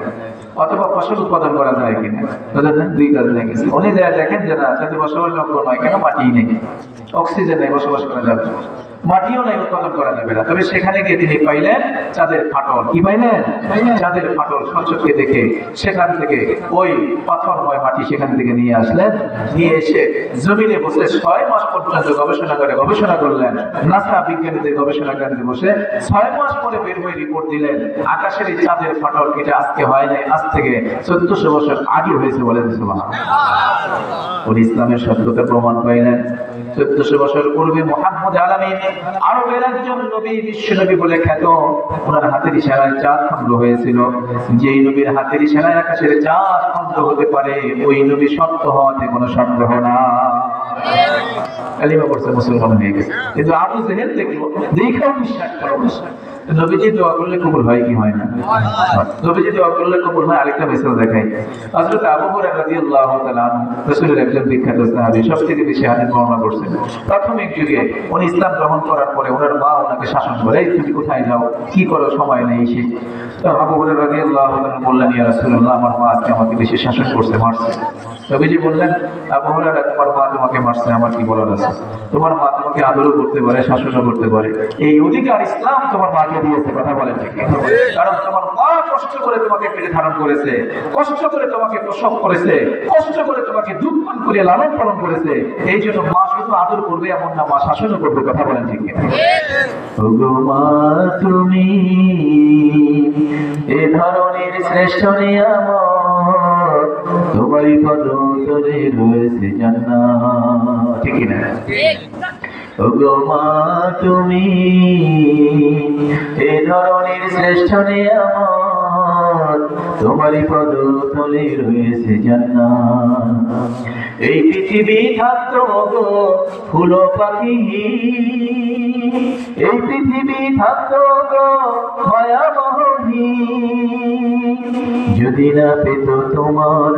অথবা ফসল উৎপাদন করা যায় কিনা, দুই কাজ নিয়ে গেছে। উনি দেখেন যে না, চাঁদে বসবাস যোগ্য নয়, কেন? মাটি নেই, অক্সিজেন নেই, বসবাস করা যাবে, মাটিও নাই, উৎপাদন করা যাবে না। তবে সেখানে গিয়ে তিনি পাইলেন চাঁদের ফাটল। কি পাইলেন? চাঁদের ফাটল। সচক্ষে দেখে সেখান থেকে ওই পাথরময় মাটি সেখান থেকে নিয়ে আসলেন, নিয়ে এসে জমিনে বসে 6 মাস পর্যন্ত গবেষণা করলেন। নাসা বিজ্ঞানীদের গবেষণা কেন্দ্রে বসে 6 মাস পরে বের হয়ে রিপোর্ট দিলেন, আকাশের এই চাঁদের ফাটল এটা আজকে হয় নাই, আজ থেকে 1400 বছর আগে হয়েছে। বলেন সুবহানাল্লাহ। উনি ইসলামের সত্যতা প্রমাণ পাইলেন। 1400 বছর পূর্বে মুহাম্মদ আলামিন আরবের একজন নবী, বিশ্ব নবী বলে খ্যাত, ওনার হাতের ইশারায় চাঁদ খণ্ড হয়েছিল। যেই নবীর হাতের ইশারায় আকাশের চাঁদ খণ্ড হতে পারে, ওই নবী সত্য হওয়াতে কোনো সন্দেহ না। কালিমা পড়ছে, মুসলমান হয়ে গেছে। কিন্তু আবু জেহেল দেখলো, দেখাও বিশ্বাস করো। নবীজি দোয়া করলে কবুল হয় কি হয় না? নবীজি দোয়া করলে কবুল হয়। আরেকটা মিসাল দেখাই। হযরত আবু হুরায়রা রাদিয়াল্লাহু তাআলা রাসূলের একজন বিখ্যাত সাহাবী, সবথেকে বেশি হাদিস বর্ণনা করছেন। প্রাথমিক যুগে উনি ইসলাম গ্রহণ করার পরে ওনার মা ওনাকে শাসন করে, তুমি কোথায় যাও, কি করো, সময় নেই এসে। তো আবু হুরায়রা রাদিয়াল্লাহু তাআলা বললেন, ইয়া রাসূলুল্লাহ, আমার মা আজকে আমাকে বেশি শাসন করছে, মারছে। নবীজি বললেন, আবু হুরায়রা, তোমার মা তোমাকে মারছে, আমার কি বলার আছে? তোমার মা তোমাকে আদরও করতে পারে, শাসনও করতে পারে, এই অধিকার ইসলাম তোমার মাকে দিয়েছে। কথা বলেন ঠিক? কারণ তোমার মা কষ্ট করে তোমাকে পেটে ধারণ করেছে, কষ্ট করে তোমাকে প্রসব করেছে, কষ্ট করে তোমাকে দুধ পান করে লালন পালন করেছে। এই জন্য মা শুধু আদর করবে এমন না, মা শাসনও করবে। কথা বলেন ঠিক? ওগো মা তুমি এ ধরনের শ্রেষ্ঠ নিয়ামত, তোমারই পদতলে রয়েছে জান্নাত। ঠিক না? ওগো মা তুমি এ ধরনের শ্রেষ্ঠ নিয়ামত, তোমারই পদতলে রয়েছে জান্নাত। এই পৃথিবী থাকতো গো ফুল পাখি, এই পৃথিবী থাকতো গো মায়ামহী, যদি না পেত তোমার,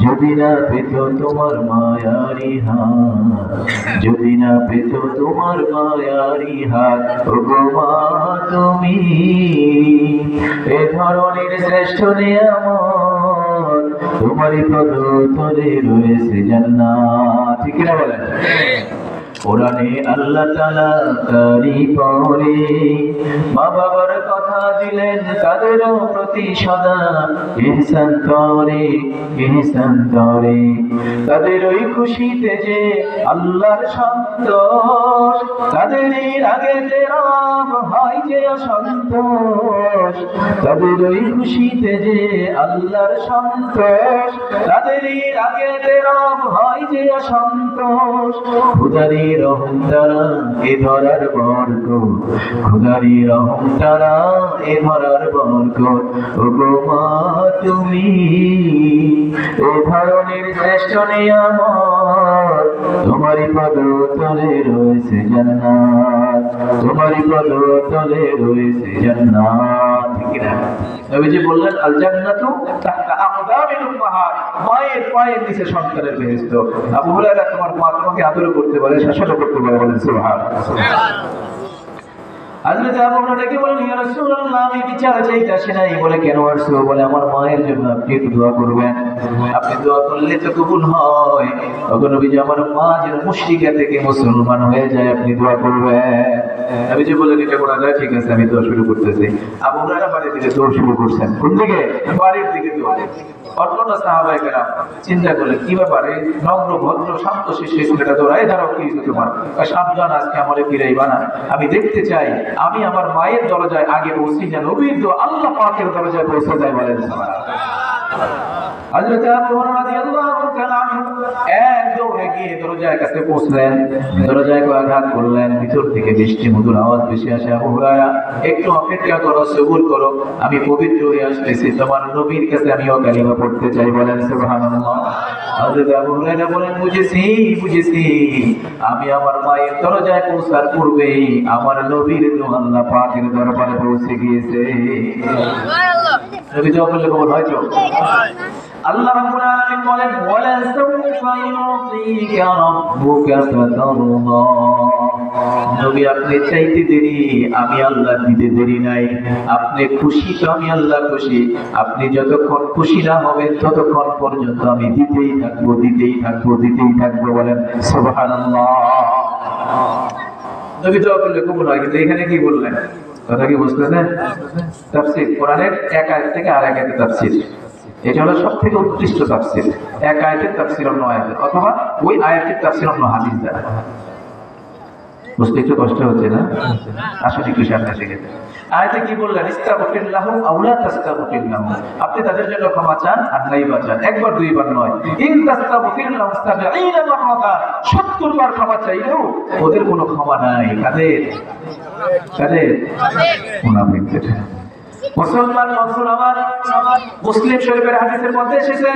যদি না পেত তোমার মায়ারি হাত, যদি না পেত তোমার মায়ারি হাত। ওগো মা তুমি এ ধরনের শ্রেষ্ঠ নিয়ামত, তোমারই পদতলে রয়েছে জান্নাত। ঠিক না বলেন? কোরআনে আল্লাহ তাআলা তারই পরে মা বাবার কথা দিলেন, তাদেরও প্রতি সদা ইহসান করে, ইহসান করে। তাদের ওই খুশিতে যে আল্লাহর সন্তোষ, তাদের আগে তেরাম হয় যে অসন্তোষ। তাদের ওই খুশিতে যে আল্লাহর সন্তোষ, তাদের আগে তেরাম হয় যে অসন্তোষ। খুদারি রহম তারা এ ধরার বরকত, খুদারি রহম তারা এ ধরার বরকত, ওগো মা তুমি এ ধরনের শ্রেষ্ঠ নিয়ামত, তোমারই পদতলে রয়েছে জান্নাত, তোমারই পদতলে রয়েছে জান্নাত। ঠিক না? নবীজি বললেন আল জান্নাতু তাহতা আকদামিল উম্মাহাত, মায়ের পায়ের নিচে সন্তানের বেহেশত। আবু হুরায়রা তোমার মা তোমাকে আদর করতে পারে, শাসনও করতে পারে, বলেন সুবহানাল্লাহ। হযরত আবু হুরায়রা ডেকে বলেন ইয়া রাসূলুল্লাহ আমি বিচার চাইতে আসি নাই। বলে কেন আসছো? বলে আমার মায়ের জন্য আপনি একটু দোয়া করবেন, আপনি দোয়া করলে তো কবুল হয়। ওগো নবীজি আমার মা যেন মুশরিকা থেকে মুসলমান হয়ে যায়, আপনি দোয়া করবেন। নবীজি বলেন এটা করা যায়, ঠিক আছে আমি দোয়া শুরু করতেছি। আবু হুরায়রা বাড়ির দিকে দৌড় শুরু করছেন। কোন দিকে? বাড়ির দিকে দৌড়। অন্যান্য সাহাবায়ে কেরাম চিন্তা করলেন কি ব্যাপারে, নম্র ভদ্র শান্ত শিশু ছেলেটা দৌড়ায়, দাঁড়াও কি হয়েছে তোমার? সাবধান আজকে আমারে ফিরাইবা না, আমি দেখতে চাই আমি আমার মায়ের দরজায় আগে পৌঁছি না, নবীর তো আল্লাহ পাকের দরজায় পৌঁছে যায়, বলেন হযরত আবু হুরায়রা রাদিয়াল্লাহু তাআলা এক দৌড়ে গিয়ে দরজার কাছে পৌঁছলেন, দরজায় আঘাত করলেন, ভিতর থেকে মিষ্টি মধুর আওয়াজ ভেসে আসে, আবু হুরায়রা একটু অপেক্ষা করো, সবুর করো, আমি পবিত্র হয়ে আসতেছি, তোমার নবীর কাছে আমিও কালিমা পড়তে চাই, বলেন সুবহানাল্লাহ। হযরত আবু হুরায়রা বলেন বুঝেছি বুঝেছি, আমি আমার মায়ের দরজায় পৌঁছার পূর্বেই আমার নবীর তো আল্লাহ পাকের দরবারে পৌঁছে গিয়েছে। সুবহানাল্লাহ। নবী জবাব বললে কবুল হয় তো? আল্লাহ রাব্বুল আলামিন বলেন ওয়ালা সাউফা ইউতিকা রাব্বুকা ফাতারদা, নবী আপনি চাইতে দেরি, আমি আল্লাহ দিতে দেরি নাই। আপনি খুশি তো আমি আল্লাহ খুশি, আপনি যতক্ষণ খুশি না হবেন ততক্ষণ পর্যন্ত আমি দিতেই থাকবো, দিতেই থাকবো, দিতেই থাকবো, বলেন সুবহানাল্লাহ। নবী দোয়া করলে কবুল হয়, কিন্তু এখানে কি বললেন? কথা কি বুঝতেছেন? তাফসীর কোরআনের এক আয়াত থেকে আর এক আয়াতে তাফসীর, এটা হলো সবথেকে উৎকৃষ্ট তাফসীর। এক আয়াতের তাফসীর অন্য আয়াতের, অথবা ওই আয়াতের তাফসীর অন্য হাদিস দ্বারা। বুঝতে একটু কষ্ট হচ্ছে না? আসলে একটু সামনে থেকে আয়াতে কি বললেন? ইস্তাগফির লাহুম আও লা তাস্তাগফির লাহুম, আপনি তাদের জন্য ক্ষমা চান আর নাই বাঁচান, একবার দুইবার নয়। ইন তাস্তাগফির লাহুম ৭০ মাররাতান, ৭০ বার ক্ষমা চাইলেও ওদের কোনো ক্ষমা নাই। কাদের? কাদের? মুনাফিকদের। মুসলমান মনসুর আমার মুসলিম শরীফের হাদিসের মধ্যে এসেছে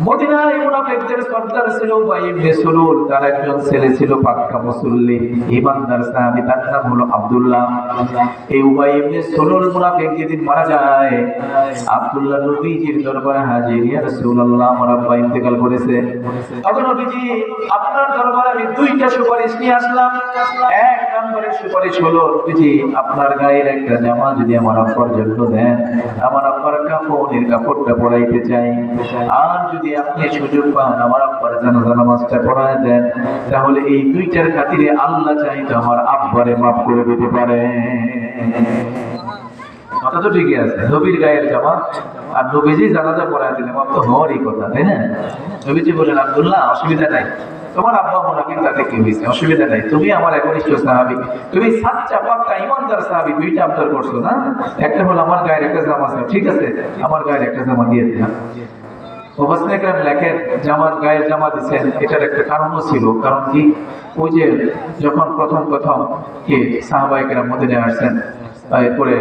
মদিনায় মুনাফিকদের সর্দার ছিল উবাই ইবনে সুলুল, তার একজন ছেলে ছিল পাক্কা মুসল্লি ইমানদার সাহাবী, তার নাম হলো আব্দুল্লাহ। এই উবাই ইবনে সুলুল মুনাফিক যেদিন মারা যায়, আব্দুল্লাহ নবীজির দরবারে হাজির, ইয়া রাসূলুল্লাহ আমার আব্বা ইন্তেকাল করেছে, ওগো নবীজি আপনার দরবারে আমি দুইটা সুপারিশ নিয়ে আসলাম। এক নম্বরের সুপারিশ হলো নবীজি আপনার গায়ের একটা জামা যদি আমার আব্বার জন্য দেন, আমার আব্বার কাফনের কাপড়টা পরাইতে চাই। আর যদি আপনি সুযোগ পান আমার আব্বার জানাজা নামাজটা পড়ায় দেন, তাহলে এই দুইটার খাতিরে আল্লাহ চাইতো আমার আব্বারে মাফ করে দিতে পারে। কথা তো ঠিকই আছে, নবীর গায়ের জামা আর নবীজি জানাজা পড়ায় দিলে মাফ তো হওয়ারই কথা, তাই না? নবীজি বলেন আব্দুল্লাহ অসুবিধা নাই, তোমার আব্বা মুনাফিক, তাতে কি হয়েছে, অসুবিধা নাই, তুমি আমার একনিষ্ঠ সাহাবী, তুমি সাচ্চা পাক্কা ইমানদার সাহাবী, দুইটা আবদার করছো না? একটা হলো আমার গায়ের একটা জামা আছে, ঠিক আছে আমার গায়ের একটা জামা দিয়ে দিলাম। মুফাসসিরিন کرام লেখেন জামাত গায়ের জামা দিচ্ছেন, এটার একটা কারণও ছিল। কারণ কি, ওই যে যখন প্রথম কি সাহাবায়ে কেরাম মদিনায় আসছেন, এরপরে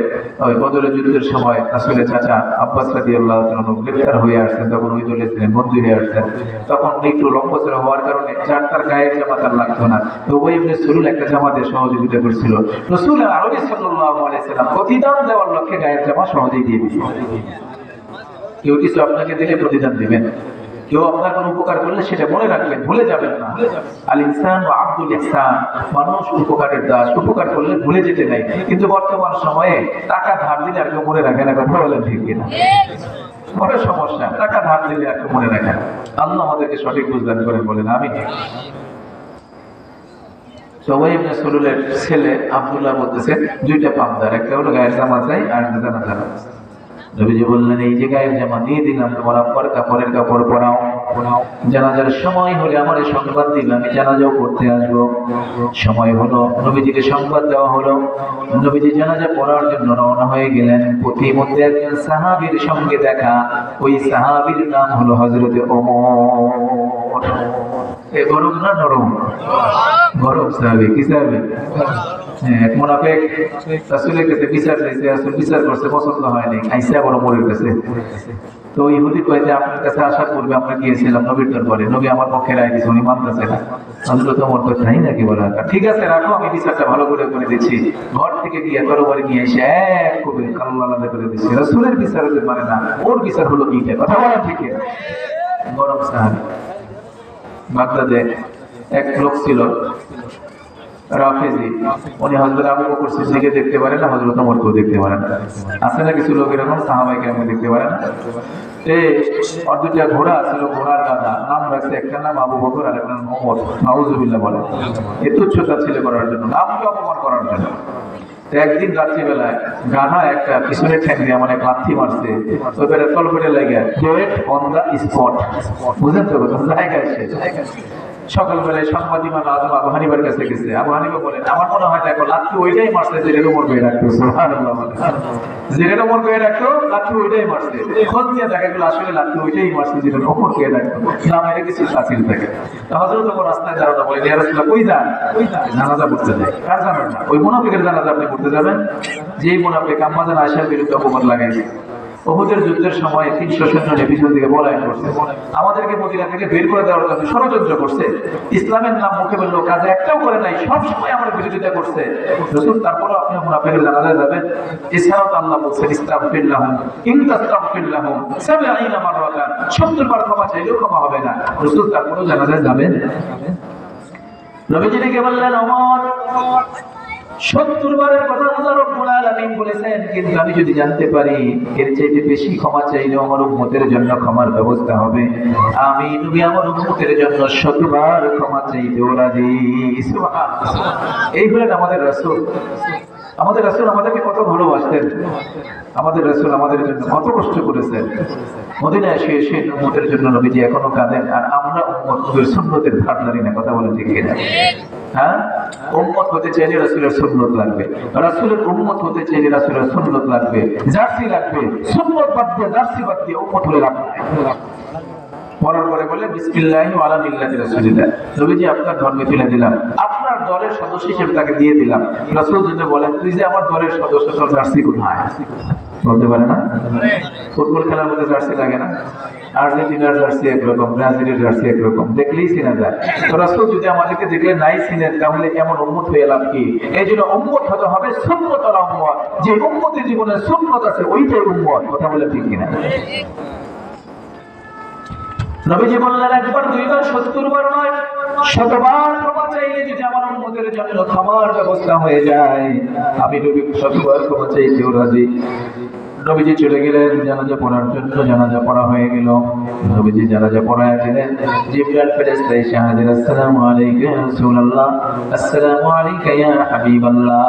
ওই বদরের যুদ্ধের সময় রাসূলের চাচা আব্বাস রাদিয়াল্লাহু তাআলা গ্রেফতার হয়ে আসছেন, তখন ওই দলে ছিলেন, বন্দী হয়ে আসছেন। তখন একটু লম্বা হওয়ার কারণে যার তার গায়ের জামা তার লাগতো না, তো উবাই ইবনে সুলুল একটা জামাতে সহযোগিতা করছিল। রাসূল আরবি সাল্লাল্লাহু আলাইহি সাল্লাম প্রতিদান দেওয়ার লক্ষ্যে গায়ের জামা সহজেই দিয়ে দিয়েছেন। কেউ কিছু আপনাকে দিলে প্রতিদান দিবেন, কেউ আপনার কোনো উপকার করলে সেটা মনে রাখবেন, ভুলে যাবেন না। আল ইনসান ওয়া আব্দুল ইহসান, মানুষ উপকারের দাস, উপকার করলে ভুলে যেতে নাই। কিন্তু বর্তমান সময়ে টাকা ধার দিলে আর কেউ মনে রাখে না, কথা বলেন ঠিক কিনা? বড় সমস্যা, টাকা ধার দিলে আর কেউ মনে রাখে না। আল্লাহ আমাদেরকে সঠিক বুঝদান করেন, বলেন আমিন। উবাই ইবনে সুলুলের ছেলে আব্দুল্লাহ বলতেছে দুইটা পামদার, একটা হলো গায়ের জামা চাই আর একটা জানাজা নামাজ। নবীজি বললেন এই যে গায়ের জামা দিয়ে দিলাম, তোমার আব্বার কাপড়ের কাপড় পরাও, জানাজার সময় হলে আমার সংবাদ দিল, আমি জানাজাও করতে আসবো। সময় হলো, নবীজিকে সংবাদ দেওয়া হলো, নবীজি জানাজা পড়ার জন্য রওনা হয়ে গেলেন। পথিমধ্যে একজন সাহাবীর সঙ্গে দেখা, ওই সাহাবীর নাম হলো হযরতে ওমর। গরম না নরম? গরম সাহাবী। কি সাহাবী? এক মুনাফিক রাসূলের কাছে বিচার চাইছে, রাসূল বিচার করছে, পছন্দ হয়নি, আইসা বড় মোড়ের কাছে। তো ইহুদি কয় যে আপনার কাছে আসার পূর্বে আমরা গিয়েছিলাম নবীর দরবারে, নবী আমার পক্ষে রায় দিয়েছে, উনি মানতেছে না। হযরত ওমর কয় তাই নাকি? বলা ঠিক আছে রাখো, আমি বিচারটা ভালো করে করে দিচ্ছি। ঘর থেকে গিয়ে তরবারি নিয়ে এসে এক কোবে কাল্লা আলাদা করে দিচ্ছে। রাসূলের বিচার হতে পারে না, ওর বিচার হলো এইটা। কথা বলা ঠিক? গরম সাহাবী। বাগদাদে এক লোক ছিল রাফেজি, উনি হযরত আবু বকর সিদ্দিককে দেখতে পারে না, হযরত ওমরকেও দেখতে পারে না। আছে না কিছু লোক এরকম, সাহাবায়ে কেরামকে দেখতে পারে না। আর দুইটা ঘোড়া ছিল, ঘোড়ার গাদা নাম রাখছে, একটা নাম আবু বকর আর একটা নাম ওমর। নাউজুবিল্লাহ বলে, এ তুচ্ছতা ছিল করার জন্য, নামকে অপমান করার জন্য। একদিন রাত্রিবেলায় গাধা একটা পিছনের ঠ্যাং দিয়ে আমার এক লাথি মারছে, ওইবারে তলপেটে লাগে ডেট অন দা স্পট। বুঝেন তো? জায়গায় সে সকালবেলায় সাংবাদিক আবু হানিফার কাছে গেছে। আবু হানিফা বলেন আমার মনে হয় দেখো লাথি ওইটাই মারছে যেটা ওমর গায়ে রাখতো। সুবহানাল্লাহ, যেটা ওমর গায়ে রাখতো লাথি ওইটাই মারছে। খোঁজ নিয়ে দেখা গেল আসলে লাথি ওইটাই মারছে যেটা ওমর গায়ে রাখতো, না মেরে কিছু শাসিল থাকে। তো হযরত ওমর রাস্তায় দাঁড়ানো বলে ইয়া রাসূলুল্লাহ কই যান? জানাজা পড়তে যায়। কার জানাজা? ওই মুনাফিকের জানাজা আপনি পড়তে যাবেন, যেই মুনাফিক আম্মা জান আয়েশার বিরুদ্ধে অপবাদ লাগাইছে। উহুদের যুদ্ধের সময় 300 সৈন্য নিয়ে পিছন দিকে পলায়ন করছে, আমাদেরকে মদিনা থেকে বের করে দেওয়ার জন্য ষড়যন্ত্র করছে। ইসলামের নাম মুখে বললো, কাজে একটাও করে নাই, সব সময় আমার বিরোধিতা করছে। রাসূল তারপরে আপনি মুনাফিকের জানাজায় যাবেন? এছাড়াও তো আল্লাহ বলছেন ইস্তাগফির লাহুম ইন তাস্তাগফির লাহুম ৭০ মাররাতান, ৭০ বার ক্ষমা চাইলেও ক্ষমা হবে না। রাসূল তারপরেও জানাজায় যাবেন? নবীজি ডেকে বললেন ওমর ৭০ বারের কথা আল্লাহ রাব্বুল আলামিন বলেছেন, কিন্তু আমি যদি জানতে পারি এর চাইতে বেশি ক্ষমা চাইলে আমার উম্মতের জন্য ক্ষমার ব্যবস্থা হবে, আমি নবী আমার উম্মতের জন্য ১০০ বার ক্ষমা চাইতেও রাজি। সুবহানাল্লাহ। এই হলেন আমাদের রাসূল। আমাদের রাসূল আমাদেরকে কত ভালোবাসতেন, আমাদের রাসূল আমাদের জন্য কত কষ্ট করেছেন। মদিনায় এসে এসে উম্মতের জন্য নবীজি এখনো কাঁদেন, আর আমরা উম্মত নবীর সুন্নতের ধার ধারি না। কথা বলেন ঠিক কিনা? হ্যাঁ, উম্মত হতে চাইলে রাসূলের সুন্নত লাগবে, রাসূলের উম্মত হতে চাইলে রাসূলের সুন্নত লাগবে, জার্সি লাগবে। সুন্নত বাদ দিয়ে জার্সি বাদ দিয়ে উম্মত হলে লাভ নাই। মরার পরে বলে বিসমিল্লাহি ওয়া আলা মিল্লাতি রাসূলিল্লাহ, নবীজি আপনার ধর্মে তুলে দিলাম, আপনার দলের সদস্য হিসেবে তাকে দিয়ে দিলাম। রাসূল যদি বলেন তুই যে আমার দলের সদস্য, তোর জার্সি কোথায়? বলতে পারে না? ফুটবল খেলার মধ্যে জার্সি লাগে না? আর্জেন্টিনার জার্সি একরকম, ব্রাজিলের জার্সি একরকম, দেখলেই চিনা যায়। তো রাসূল যদি আমাদেরকে দেখলে নাই চিনেন, তাহলে এমন উম্মত হয়ে লাভ কি? এই জন্য উম্মত হতে হবে সুন্নতওয়ালা উম্মত। যে উম্মতের জীবনে সুন্নত আছে ওইটাই উম্মত। কথা বলে ঠিক কিনা? নবীজি বললেন একবার দুইবার ৭০ বার নয়, ১০০ বার ক্ষমা চাইলে যদি আমার উম্মতের জন্য ক্ষমার ব্যবস্থা হয়ে যায়, আমি নবী ১০০ বার ক্ষমা চাইতেও রাজি। নবীজি চলে গেলেন জানাজা পড়ার জন্য। জানাজা পড়া হয়ে গেল, নবীজি জানাজা পড়ায় গেলেন। জিবরাইল ফেরেশতা এসে হাজির। আসসালামু আলাইকা ইয়া রাসূলুল্লাহ, আসসালামু আলাইকা ইয়া হাবিবাল্লাহ।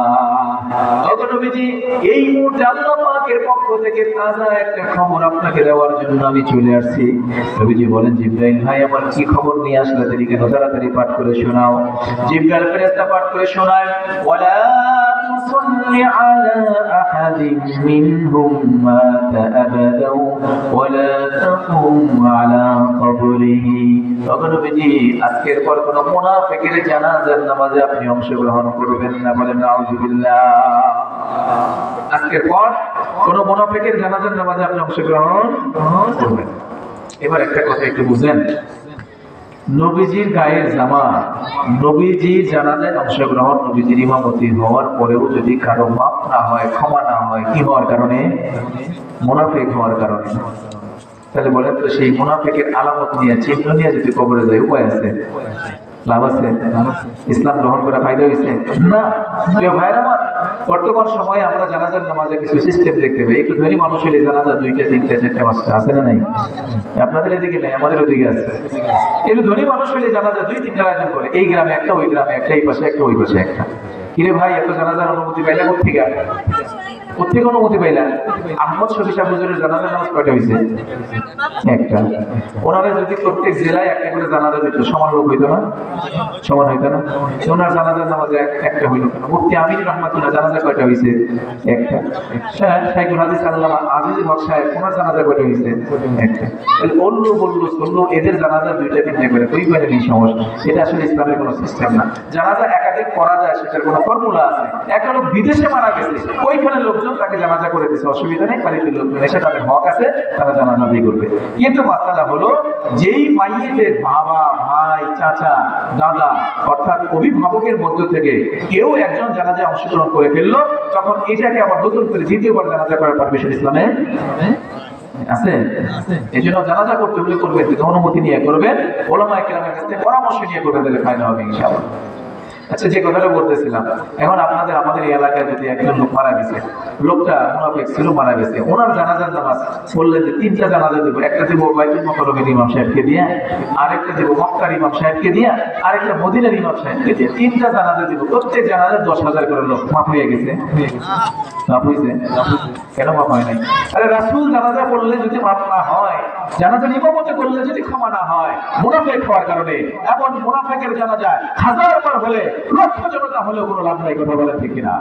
ওগো নবীজি, এই মুহূর্তে আল্লাহ পাকের পক্ষ থেকে তাজা একটা খবর আপনাকে দেওয়ার জন্য আমি চলে আসছি। নবীজি বলেন জিবরাইল ভাই আমার কি খবর নিয়ে আসলে? দেরি কেন? তাড়াতাড়ি পাঠ করে শোনাও। জিবরাইল ফেরেশতা পাঠ করে শোনায়, ওয়ালা তুসাল্লি আলা আহাদিন মিনহুম মাতা আবাদাও ওয়ালা তাকুম আলা কবরিহি। ওগো নবীজি, আজকের পর কোন মুনাফিকের জানাজার নামাজে আপনি অংশগ্রহণ করবেন না। বলেন নাউযুবিল্লাহ। আজকের পর কোন মুনাফিকের জানাজার নামাজে আপনি অংশগ্রহণ করবেন। এবার একটা কথা একটু বুঝেন, নবীজির গায়ের জামা, নবীজির জানাজায় অংশগ্রহণ, নবীজির ইমামতি হওয়ার পরেও যদি কারো মাপ না হয়, ক্ষমা না হয়, কি হওয়ার কারণে? মুনাফিক হওয়ার কারণে। তাহলে বলেন তো সেই মুনাফিকের আলামত নিয়ে, চিহ্ন নিয়ে যদি কবরে যায়, উপায় আছে? লাভ আছে? ইসলাম গ্রহণ করা ফায়দা হয়েছে না? প্রিয় ভাইরা আমার, বর্তমান সময়ে আমরা জানাজার নামাজে কিছু সিস্টেম দেখতে পাই। একটু ধনী মানুষ হলে জানাজা 2টা 3টা 4টা 5টা আছে না নাই? আপনাদের এদিকে নেই, আমাদের ওদিকে আছে। একটু ধনী মানুষ হলে জানাজা 2-3টা আয়োজন করে, এই গ্রামে একটা, ওই গ্রামে একটা, এই পাশে একটা, ওই পাশে একটা। কিরে ভাই, এত জানাজার অনুমতি পাইলে কোথেকে? কোথেকে অনুমতি পাইলেন? আহমদ শফি সাহেব হুজুরের জানাজার নামাজ কয়টা হয়েছে? একটা। ওনারা যদি প্রত্যেক জেলায় একটা করে জানাজা দিত, সমান লোক হইতো না? সমান হইতো না? ওনার জানাজার নামাজে একটা হইল কেন? মুফতি আমিন রহমাতুল্লাহ জানাজা কয়টা হয়েছে? একটা। শাইখুল হাদিস আল্লামা আজিজুল হক সাহেব ওনার জানাজা কয়টা হয়েছে? একটা। তাহলে অন্য বললো চললো, এদের জানাজা দুইটা তিনটা করে দুই পারে নেই সমস্যা। এটা আসলে ইসলামের কোনো সিস্টেম না। জানাজা একাধিক করা যায়, সেটার কোনো ফর্মুলা আছে। একটা লোক বিদেশে মারা গেছে, ওইখানে লোকজন তাকে জানাজা করে দিচ্ছে, অসুবিধা নেই, বাড়িতে লোকজন এসে তাদের হক আছে, তারা জানাজা দিয়ে করবে। কিন্তু মাসালা হলো, যেই মাইয়েদের বাবা, ভাই, চাচা, দাদা অর্থাৎ অভিভাবকের মধ্য থেকে কেউ একজন জানাজায় অংশগ্রহণ করে ফেললো, তখন এটাকে আবার নতুন করে দ্বিতীয়বার জানাজা করার পারমিশন ইসলামে আছে। এই জন্য জানাজা করতে হলে করবেন, অনুমতি নিয়ে করবেন, ওলামায়ে কেরামের কাছ থেকে পরামর্শ নিয়ে করবেন, তাহলে ফায়দা হবে ইনশাআল্লাহ। আচ্ছা, যে কথাটা বলতেছিলাম, এখন আমাদের এই এলাকায় যদি একজন লোক মারা গেছে, লোকটা মুনাফিক ছিল, মারা গেছে, ওনার জানাজার নামাজ বললেন যে তিনটা জানাজা দেবো, একটা দেবো বাইতুল মুকাররমের ইমাম সাহেবকে দিয়ে, আরেকটা দেবো মক্কার ইমাম সাহেবকে দিয়ে, আরেকটা মদিনার ইমাম সাহেবকে দিয়ে, তিনটা জানাজা দেবো। প্রত্যেক জানাজার 10,000 করে লোক মাফ হয়ে গেছে। মাফ হয়েছে? কেন মাফ হয় নাই? আরে রাসূল জানাজা পড়লে যদি মাফ না হয়, জানাজার ইমামতি করলে যদি ক্ষমা না হয়, মুনাফিক হওয়ার কারণে, এমন মুনাফিকের জানাজায় 1000 বার হলে, লক্ষ জনতা হলেও কোনো লাভ নাই। কথা বলেন ঠিক কিনা?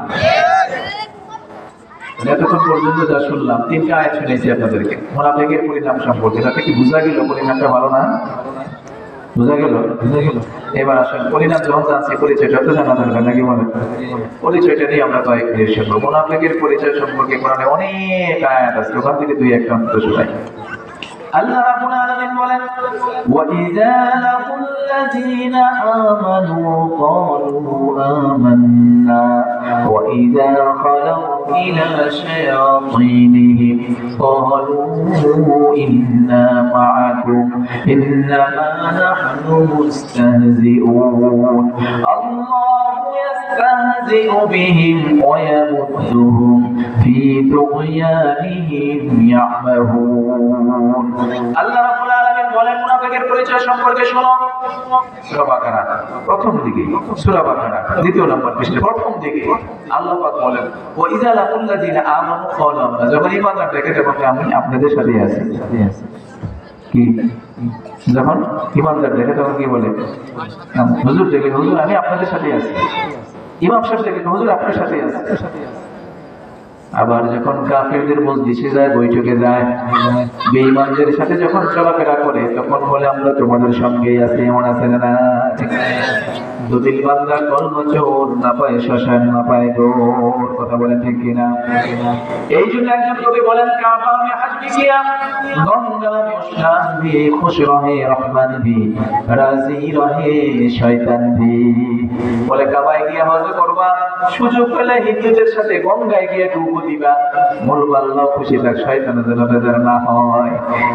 এতক্ষণ পর্যন্ত যা শুনলাম, তিনটা আয়াত শুনেছি আপনাদেরকে মুনাফিকের পরিণাম সম্পর্কে। তাতে কি বোঝা গেল পরিণামটা ভালো না? বোঝা গেল? এবার আসেন, পরিণাম যখন জানছি, পরিচয়টা তো জানা দরকার, নাকি বলেন? পরিচয়টা নিয়ে আমরা কয়েক মিনিট শুনবো। মুনাফিকের পরিচয় সম্পর্কে কোরআনে অনেক আয়াত আছে, ওখান থেকে দুই একটা অন্তত শোনাই। আল্লাহ রাব্বুল আলামিন বলেন, ওয়াইযা লাকুল্লাযীনা আমানু ক্বালু আমান্না ওয়াইযা খালাউ ইলা শায়াতিনিহিম ক্বালু ইন্না মাআকুম ইন্নামা নাহনু মুস্তাহজিউন আল্লাহু ইয়াস্তাহজিউ বিহিম ওয়া ইয়ামুদ্দুহুম ফি তুগয়ানিহিম ইয়ামাহুন। আল্লাহ রাব্বুল আলামিন বলেন, মুনাফিকের পরিচয় সম্পর্কে শোনো। সূরা বাকারা প্রথম দিকে, সূরা বাকারা দ্বিতীয় নম্বর পৃষ্ঠা প্রথম দিকে আল্লাহ পাক বলেন, ওয়া ইযা লাকুল্লাযীনা আমানু ক্বালু আমান্না, যখন ঈমানদার দেখে তখন আমি আপনাদের সাথে আছি। কি যখন ঈমানদার দেখে তখন কি বলে? হুজুর দেখে, হুজুর আমি আপনাদের সাথে আছি। ইমাম সাহেব দেখে, হুজুর আপনার সাথে আছি। আবার যখন কাফেরদের মজলিসে যায়, বৈঠকে যায়, বেঈমানদের সাথে যখন চলাফেরা করে, তখন বলে আমরা তোমাদের সঙ্গেই আছি। এমন আছে না? দুদিন বান্দা কলম চোর, না পায় শ্মশান, না পায় দৌড়। কথা বলেন ঠিক কিনা? এই জন্য একজন কবি বলেন, কাবা মে হাজবি কিয়া গঙ্গা মুশান ভি খুশ রহে রহমান ভি রাজি রহে শয়তান ভি। বলে কাবায় গিয়ে হজ করবা, সুযোগ পেলে হিন্দুদের সাথে গঙ্গায় গিয়ে ডুবো দিবা, বলবা আল্লাহ খুশি থাক, শয়তান যেন বেজার না হয়।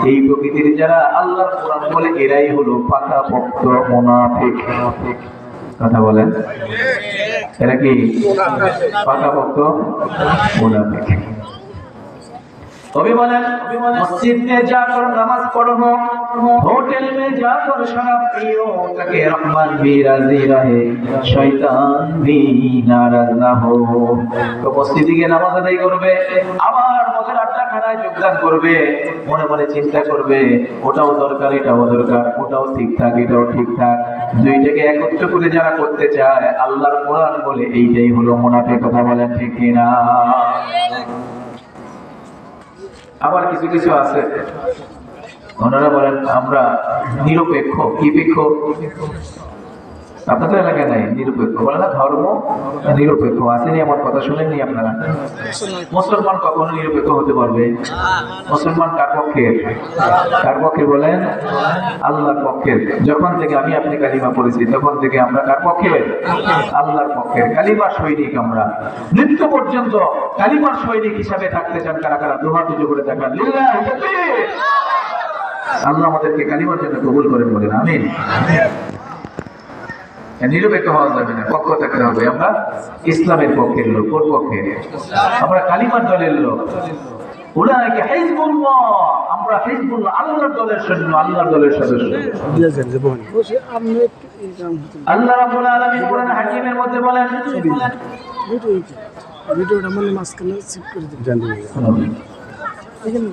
এই প্রকৃতির যারা আল্লাহর কোরআন বলে, এরাই হলো পাকাপোক্ত মুনাফিক। কথা বলেন, এরা কি পাকাপোক্ত মুনাফিক? कभी बोलें मस्जिद में जाकर नमाज पढ़ो, होटल में जाकर शराब पियो, ताकि रहमान भी राजी रहे, शैतान भी नाराज ना हो। तो मस्जिदे गিয়ে নামাজ আদায় করবে, আবার মদের আড্ডাখানায় যোগদান করবে, মনে মনে চিন্তা করবে ওটাও দরকার, এটাও দরকার, ওটাও ঠিকঠাক, এটাও ঠিকঠাক। দুইটাকে একত্র করে যারা করতে চায়, আল্লাহর কোরআন বলে এইটাই হলো মুনাফিক। কথা বলেন ঠিক কিনা? আবার কিছু কিছু আছে, ওনারা বলেন আমরা নিরপেক্ষ। কি পেক্ষ? আপনাদের এলাকায় নাই নিরপেক্ষ, বলে না ধর্ম নিরপেক্ষ। আসেনি, আমার কথা শুনেননি আপনারা? মুসলমান কখনো নিরপেক্ষ হতে পারবে? মুসলমান কার পক্ষের? কার পক্ষে বলেন? আল্লাহর পক্ষের। যখন থেকে আমি আপনি কালিমা পড়েছি, তখন থেকে আমরা কার পক্ষের? আল্লাহর পক্ষের। কালিমার সৈনিক আমরা, মৃত্যু পর্যন্ত কালিমার সৈনিক হিসাবে থাকতে চান কারা কারা? দুহাত উঁচু করে দেখান। আল্লাহ আমাদেরকে কালিমার জন্য কবুল করেন, বলেন আমিন। নিরপেক্ষ হওয়া যাবে না, পক্ষ থাকতে হবে। আমরা ইসলামের পক্ষের লোক। কোন পক্ষের? আমরা কালিমার দলের লোক। উলাইকা হিজবুল্লাহ, আমরা হিজবুল্লাহ, আল্লাহর দলের সৈন্য, আল্লাহর দলের সদস্য। আল্লাহ রাব্বুল আলামিন কোরআন হাকিমের মধ্যে বলেন, ভিডিওটা মানে মাঝখানে সেভ করে দিন জানি এখানে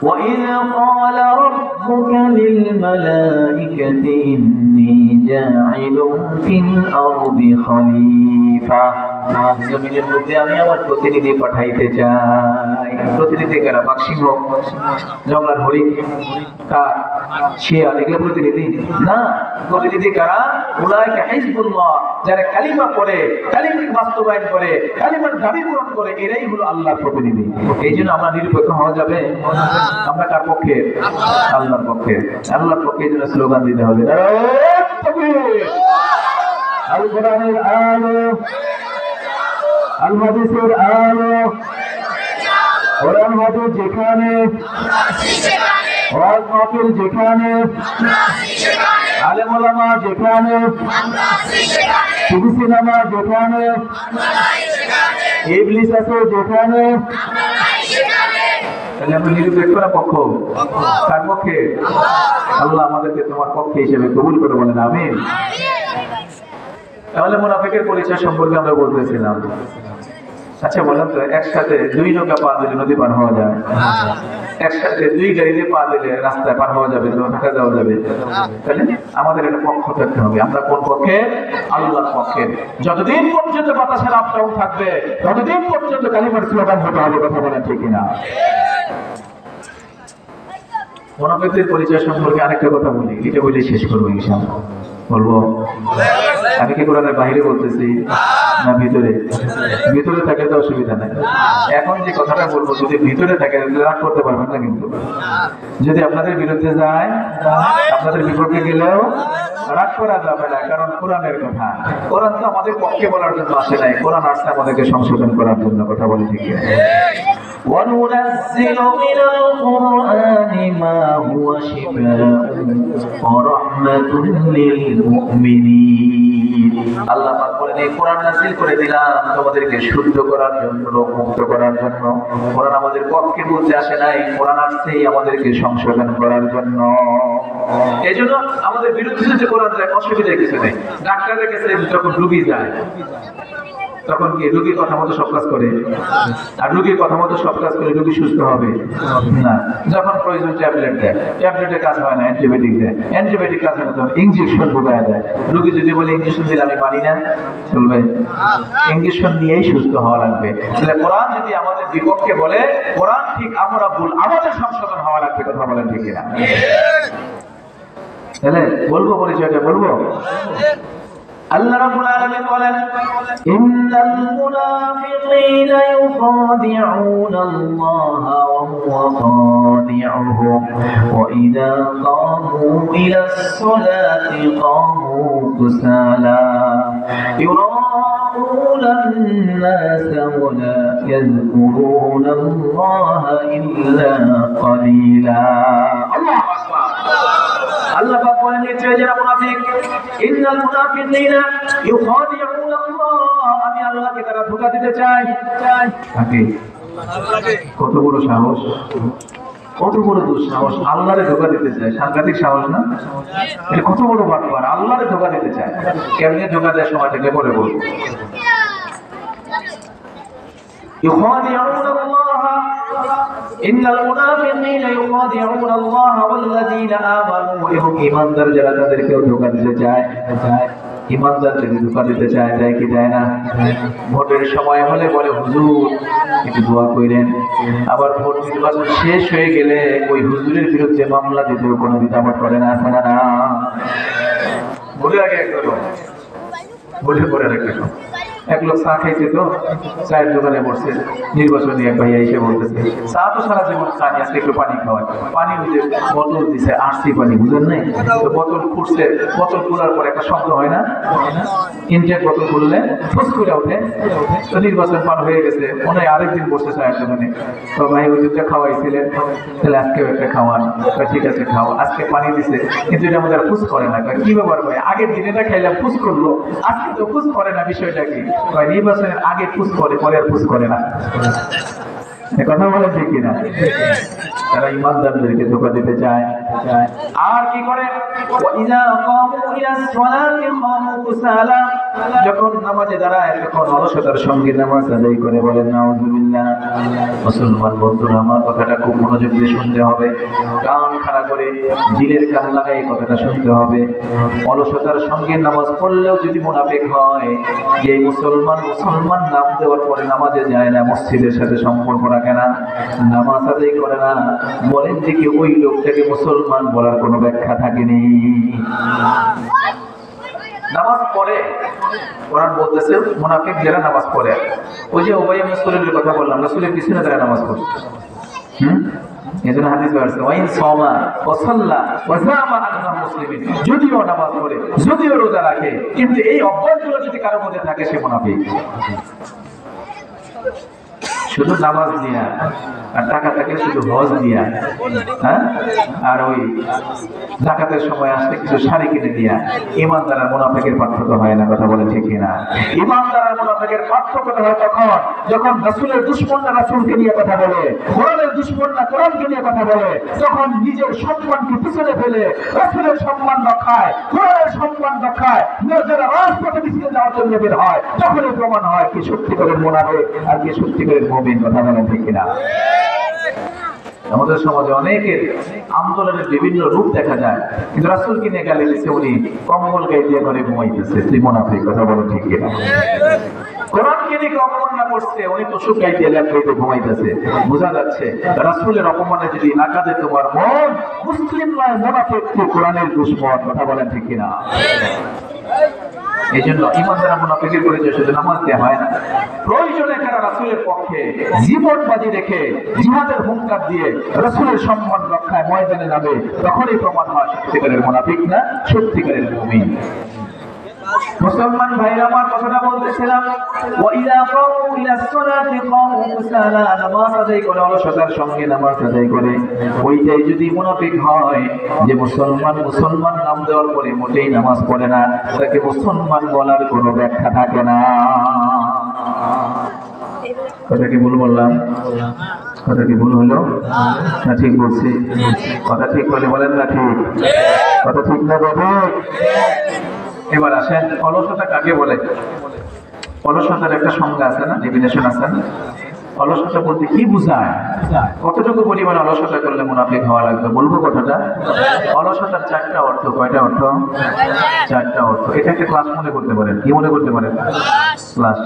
وَإِذْ قَالَ رَبُّكَ لِلْمَلَائِكَةِ إِنِّي جَاعِلٌ فِي الْأَرْضِ خَلِيفَةً জমিনের মধ্যে আমি আমার প্রতিনিধি পাঠাইতে চাই। প্রতিনিধি কারা? বাঘসিংহ, জঙ্গলার হরিণ, কাক, শিয়াল, এগুলো প্রতিনিধি না। প্রতিনিধি কারা? উলাইকা হিজবুল্লাহ, যারা কালিমা পড়ে, কালিমাকে বাস্তবায়ন করে, কালিমার দাবি পূরণ করে, এরাই হলো আল্লাহর প্রতিনিধি। এই জন্য আমরা নিরপেক্ষ হওয়া যাবে। আমরা কার পক্ষে? আল্লাহর পক্ষে। আল্লাহর পক্ষে এই জন্য স্লোগান দিতে হবে, আল কোরআনের আলো, আল হাদিসের আলো, কোরআন হাদিস যেখানে, ওয়াজ মাহফিল যেখানে, আলেম ওলামা যেখানে, টিভি সিনেমা যেখানে, ইবলিস আছে যেখানে, তাহলে আমরা নিরপেক্ষ না পক্ষ? কার পক্ষে? আল্লাহ আমাদেরকে তোমার পক্ষে হিসেবে কবুল করে বলেন আমিন। তাহলে মুনাফিকের পরিচয় সম্পর্কে আমরা বলতেছিলাম। আচ্ছা বলেন তো, একসাথে দুই নৌকা পা দিলে নদী পার হওয়া যায়? একসাথে দুই গাড়িতে পা দিলে রাস্তায় পার হওয়া যাবে, ঢাকা যাওয়া যাবে? তাহলে আমাদের একটা পক্ষ থাকতে হবে। আমরা কোন পক্ষে? আল্লাহর পক্ষে। যতদিন পর্যন্ত বাতাসের আপটাউন থাকবে ততদিন পর্যন্ত কালিমার স্লোগান হতে হবে। কথা বলেন ঠিক কিনা? মুনাফিকদের পরিচয় সম্পর্কে আরেকটা কথা বলি, এটা বলে শেষ করবো ইনশাআল্লাহ। বলবো? আমি কি কোরআনের বাইরে বলতেছি না ভিতরে? ভিতরে থাকলে তো অসুবিধা নাই। এখন যে কথাটা বলবো যদি ভিতরে থাকে রাগ করতে পারবেন না, কিন্তু যদি আপনাদের বিরুদ্ধে যায়, আপনাদের বিপক্ষে গেলেও রাগ করা যাবে না, কারণ কোরআনের কথা। কোরআন তো আমাদের পক্ষে বলার জন্য আসে নাই, কোরআন আসছে আমাদেরকে সংশোধন করার জন্য। কথা বলে ঠিক আছে। وَنُنَزِّلُ مِنَ الْقُرْآنِ مَا هُوَ شِفَاءٌ وَرَحْمَةٌ لِلْمُؤْمِنِينَ। আল্লাহ পাক বলেন, এই কোরআন নাযিল করে দিলাম তোমাদেরকে শুদ্ধ করার জন্য, রোগমুক্ত করার জন্য। কোরআন আমাদের পক্ষে বলতে আসে নাই, কোরআন আসছেই আমাদেরকে সংশোধন করার জন্য। এই জন্য আমাদের বিরুদ্ধে যদি কোরআন যায় অসুবিধা কিছু নেই। ডাক্তারের কাছে যখন রোগী যায় তখন কি রোগীর কথা মতো সব কাজ করে? আর রোগীর কথা মতো সব কাজ করে রোগী সুস্থ হবে না। যখন প্রয়োজন ট্যাবলেট দেয়, ট্যাবলেটের কাজ হয় না, অ্যান্টিবায়োটিক দেয়, অ্যান্টিবায়োটিক কাজ হয় না, তখন ইঞ্জেকশন ঢোকায় দেয়। রোগী যদি বলে ইঞ্জেকশন দিলে আমি মানি না, চলবে? ইঞ্জেকশন নিয়েই সুস্থ হওয়া লাগবে। তাহলে কোরআন যদি আমাদের বিপক্ষে বলে, কোরআন ঠিক আমরা ভুল, আমাদের সংশোধন হওয়া লাগবে। কথা বলেন ঠিক কিনা? তাহলে বলবো, পরিচয়টা বলবো। আল্লাহ রাব্বুল আলামিন বলেন, ইন্নাল মুনাফিকিনা ইউখাদিউনা আল্লাহা ওয়া হুয়া খাদিউহুম ওয়া ইযা কামু ইলাস সালাতি কামু কুসালা ইউরাউনা আন-নাসা ওয়া লা ইয়াযকুরুনা আল্লাহা ইল্লা কালিলা। আল্লাহু আকবার। আল্লাহ পাক বলেন, নিশ্চয়ই যারা মুনাফিক, ইন্নাল মুনাফিকিনা ইউখাদিউনা আল্লাহ, আমি আল্লাহকে তারা ধোঁকা দিতে চায়। তাকে আল্লাহকে কত বড় সাহস, কত বড় দুঃসাহস, আল্লাহরে ধোঁকা দিতে চায়। সাংঘাতিক সাহস না? এটা কত বড় বাটপার, আল্লাহরে ধোঁকা দিতে চায়। কেমনে ধোঁকা দেয় সময়টাকে পরে বলবো। يخادعون الله إن المنافقين يخادعون الله والذين آمنوا এবং ঈমানদার যারা তাদেরকেও ধোঁকা দিতে চায়। ঈমানদার যদি ধোঁকা দিতে চায়, দেয় কি দেয় না? ভোটের সময় হলে বলে হুজুর একটু দোয়া করেন, আবার ভোট নির্বাচন শেষ হয়ে গেলে ওই হুজুরের বিরুদ্ধে মামলা দিতেও কোনো দ্বিধাবোধ করে না। আছে না? ভোটের আগে একটা ভোটের পরে একটা এক লোক চা খাইছে, তো চায়ের দোকানে বসছে, নির্বাচনী এক ভাইয়া এসে বলতেছে, চা তো সারা জীবন খানি, আজকে একটু পানি খাওয়ায়। পানি বুঝে বোতল দিছে, আরসি পানি, বুঝেন নাই? তো বোতল খুঁড়ছে, বোতল খোলার পর একটা শব্দ হয় না? ইনটেক বোতল খুললে ফুস করে ওঠে। তো নির্বাচন পার হয়ে গেছে, মনে হয় আরেকদিন বসছে চায়ের দোকানে। তো ভাই ওই দুধটা খাওয়াইছিলেন, তাহলে আজকেও একটা খাওয়ান। ঠিক আছে খাও। আজকে পানি দিছে, কিন্তু এটা আমাদের ফুস করে না। কি ব্যাপার ভাই, আগের দিনে না খাইলাম ফুস করলো, আজকে তো ফুস করে না, বিষয়টা কি? নির্বাচনের আগে ফুস করে, পরে আর ফুস করে না। কথা বলে ঠিক কিনা? তারা ইমানদারদেরকে ধোঁকা দিতে চায়। আর কি করে? যখন নামাজে দাঁড়ায় তখন অলসতার সঙ্গে নামাজ আদায় করে, বলেন নাউযুবিল্লাহ। মুসলমান বন্ধুরা, আমার কথাটা খুব মনোযোগ দিয়ে শুনতে হবে, কান খাড়া করে দিলের কান লাগাই কথাটা শুনতে হবে। অলসতার সঙ্গে নামাজ পড়লেও যদি মুনাফিক হয়, যে মুসলমান নাম দেওয়ার পরে নামাজে যায় না, মসজিদের সাথে সম্পর্ক রাখে না, নামাজ আদায় করে না, বলেন যে কি ওই লোকটাকে মুসলমান বলার কোনো ব্যাখ্যা থাকেনি। নামাজ পড়ে, কোরআন বলতেছে মুনাফিক যারা নামাজ পড়ে, ওই যে উবাই ইবনে সালুলের কথা বললাম, রাসূলের পিছনে তারা নামাজ পড়ে। এজন্য হাদিস আছে ওয়াইন সামা ওয়া সাল্লা ওয়া জামা আনহা মুসলিমিন, যদিও নামাজ পড়ে, যদিও রোজা রাখে, কিন্তু এই অভ্যাসগুলো যদি কারো মধ্যে থাকে সে মুনাফিক। শুধু নামাজ দিয়া আর টাকা থাকে শুধু হজ দিয়া, হ্যাঁ, আর ওই যাকাতের সময় আসলে কিছু শাড়ি কিনে দিয়া, ইমানদার আর মুনাফিকের পার্থক্য হয় না। কথা বলে ঠিক কিনা? ইমানদার আর মুনাফিকের পার্থক্যটা হয় তখন যখন রাসূলের দুশমনরা রাসূলকে নিয়ে কথা বলে, কোরআনের দুশমনরা কোরআনকে নিয়ে কথা বলে, তখন নিজের সম্মানকে পিছনে ফেলে রাসূলের সম্মান রক্ষায়, কোরআনের সম্মান রক্ষায় যারা রাজপথে মিছিলে যাওয়ার জন্য বের হয়, তখনই প্রমাণ হয় কি সত্যিকারের মুনাফিক আর কি সত্যিকারের মুমিন। কথা বলে ঠিক কিনা? আমাদের সমাজে অনেকের আন্দোলনের বিভিন্ন রূপ দেখা যায়, কিন্তু রাসূলকে নিয়ে গালি দিচ্ছে, উনি কম্বল গায়ে দিয়ে ঘরে ঘুমাইতেছে, তুই মুনাফিক। কথা বলো ঠিক কিনা? কোরআনকে নিয়ে অপমাননা করছে, উনি তোষক গায়ে দিয়ে ল্যাপ গাইতে ঘুমাইতেছে। বোঝা যাচ্ছে রাসূলের অপমানে যদি না কাঁদে তোমার মন, মুসলিম নয় মুনাফিক, তুই কোরআনের দুশমন। কথা বলেন ঠিক কিনা? এই জন্য ইমানদার মুনাফিকের পরিচয় শুধু নামাজ দেওয়া হয় না, প্রয়োজনে তারা রাসূলের পক্ষে জীবন বাজি রেখে জিহাদের হুঙ্কার দিয়ে রাসূলের সম্মান রক্ষায় ময়দানে নামে, তখনই প্রমাণ হয় সত্যিকারের মুনাফিক না সত্যিকারের মুমিন। মুসলমান ভাইরা, আমার কথাটা বলতেছিলাম, ওয়াইদা কামু ইলা সালাতি কামু কুসালা, নামাজ আদায় করে অলসতার সঙ্গে নামাজ আদায় করে, ওইটাই যদি মুনাফিক হয়, যে মুসলমান নাম দেওয়ার পরে মোটেই নামাজ পড়ে না, তাকে মুসলমান বলার কোনো ব্যাখ্যা থাকে না। কথা কি ভুল বললাম? কথা কি ভুল হলো না ঠিক বলছি? কথা ঠিক বলে বলেন না ঠিক? কথা ঠিক না বাবু? এবার আসেন, অলসতা কাকে বলে? অলসতার একটা সংজ্ঞা আছে না, ডেফিনেশন আছে না? অলসতা বলতে কি বোঝায়? কতটুকু পরিমাণে অলসতা করলে মুনাফিক হওয়া লাগবে? বলবো কথাটা। অলসতার চারটা অর্থ। কয়টা অর্থ? চারটা অর্থ। এটা একটা ক্লাস মনে করতে পারেন। কি মনে করতে পারেন? ক্লাস।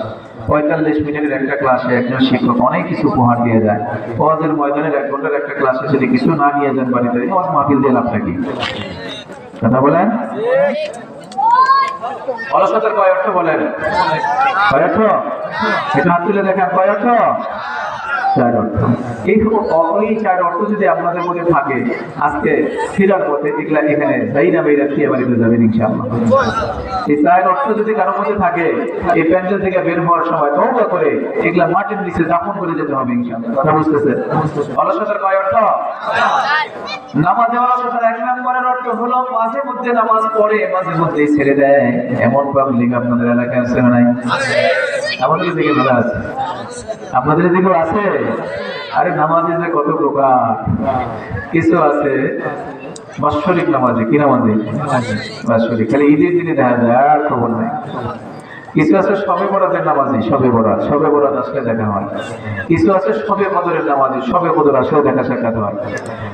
45 মিনিটের একটা ক্লাসে একজন শিক্ষক অনেক কিছু উপহার দিয়ে যায়। ওয়াজের ময়দানের 1 ঘন্টার একটা ক্লাসে যদি কিছু না নিয়ে যান বাড়িতে, ওয়াজ মাহফিল দিয়ে লাভটা কি? কথা বলেন। অলসতার কয় অর্থ বলেন? কয় অর্থ? এটা হাত তুলে দেখেন, কয় অর্থ? 4 অর্থ। এই 4 অর্থ যদি আপনাদের মধ্যে থাকে, আজকে ফিরার পথে এগুলা এখানে যাইরা বাইরা খেয়ে বাড়িতে যাবেন ইনশাআল্লাহ। এই 4 অর্থ যদি কারোর মধ্যে থাকে, এই প্যান্ডেল থেকে বের হওয়ার সময় তওবা করে এগুলা মাটির নিচে দাফন করে যেতে হবে ইনশাআল্লাহ। কথা বুঝতেছেন? অলসতার কয় অর্থ? নামাজে অলসতার 1 নম্বরের অর্থ হলো মাঝে মধ্যে নামাজ পড়ে, মাঝে মধ্যে ছেড়ে দেয়। এমন পাবলিক আপনাদের এলাকায় আছে না নাই? আমাদের দিকে ভালো আছে, আপনাদের দিকেও আছে। আরে নামাজে যে কত প্রকার, কিছু আছে বাৎসরিক নামাজে, কি নামাজে? বাৎসরিক, খালি ঈদের দিনে দেখা যায়, আর খবর নাই। কিছু আছে শবে বরাতের নামাজি, শবে বরাত আসলে দেখা হয়। কিছু আছে শবে কদরের নামাজি, শবে কদর আসলেও দেখা সাক্ষাৎ হয়।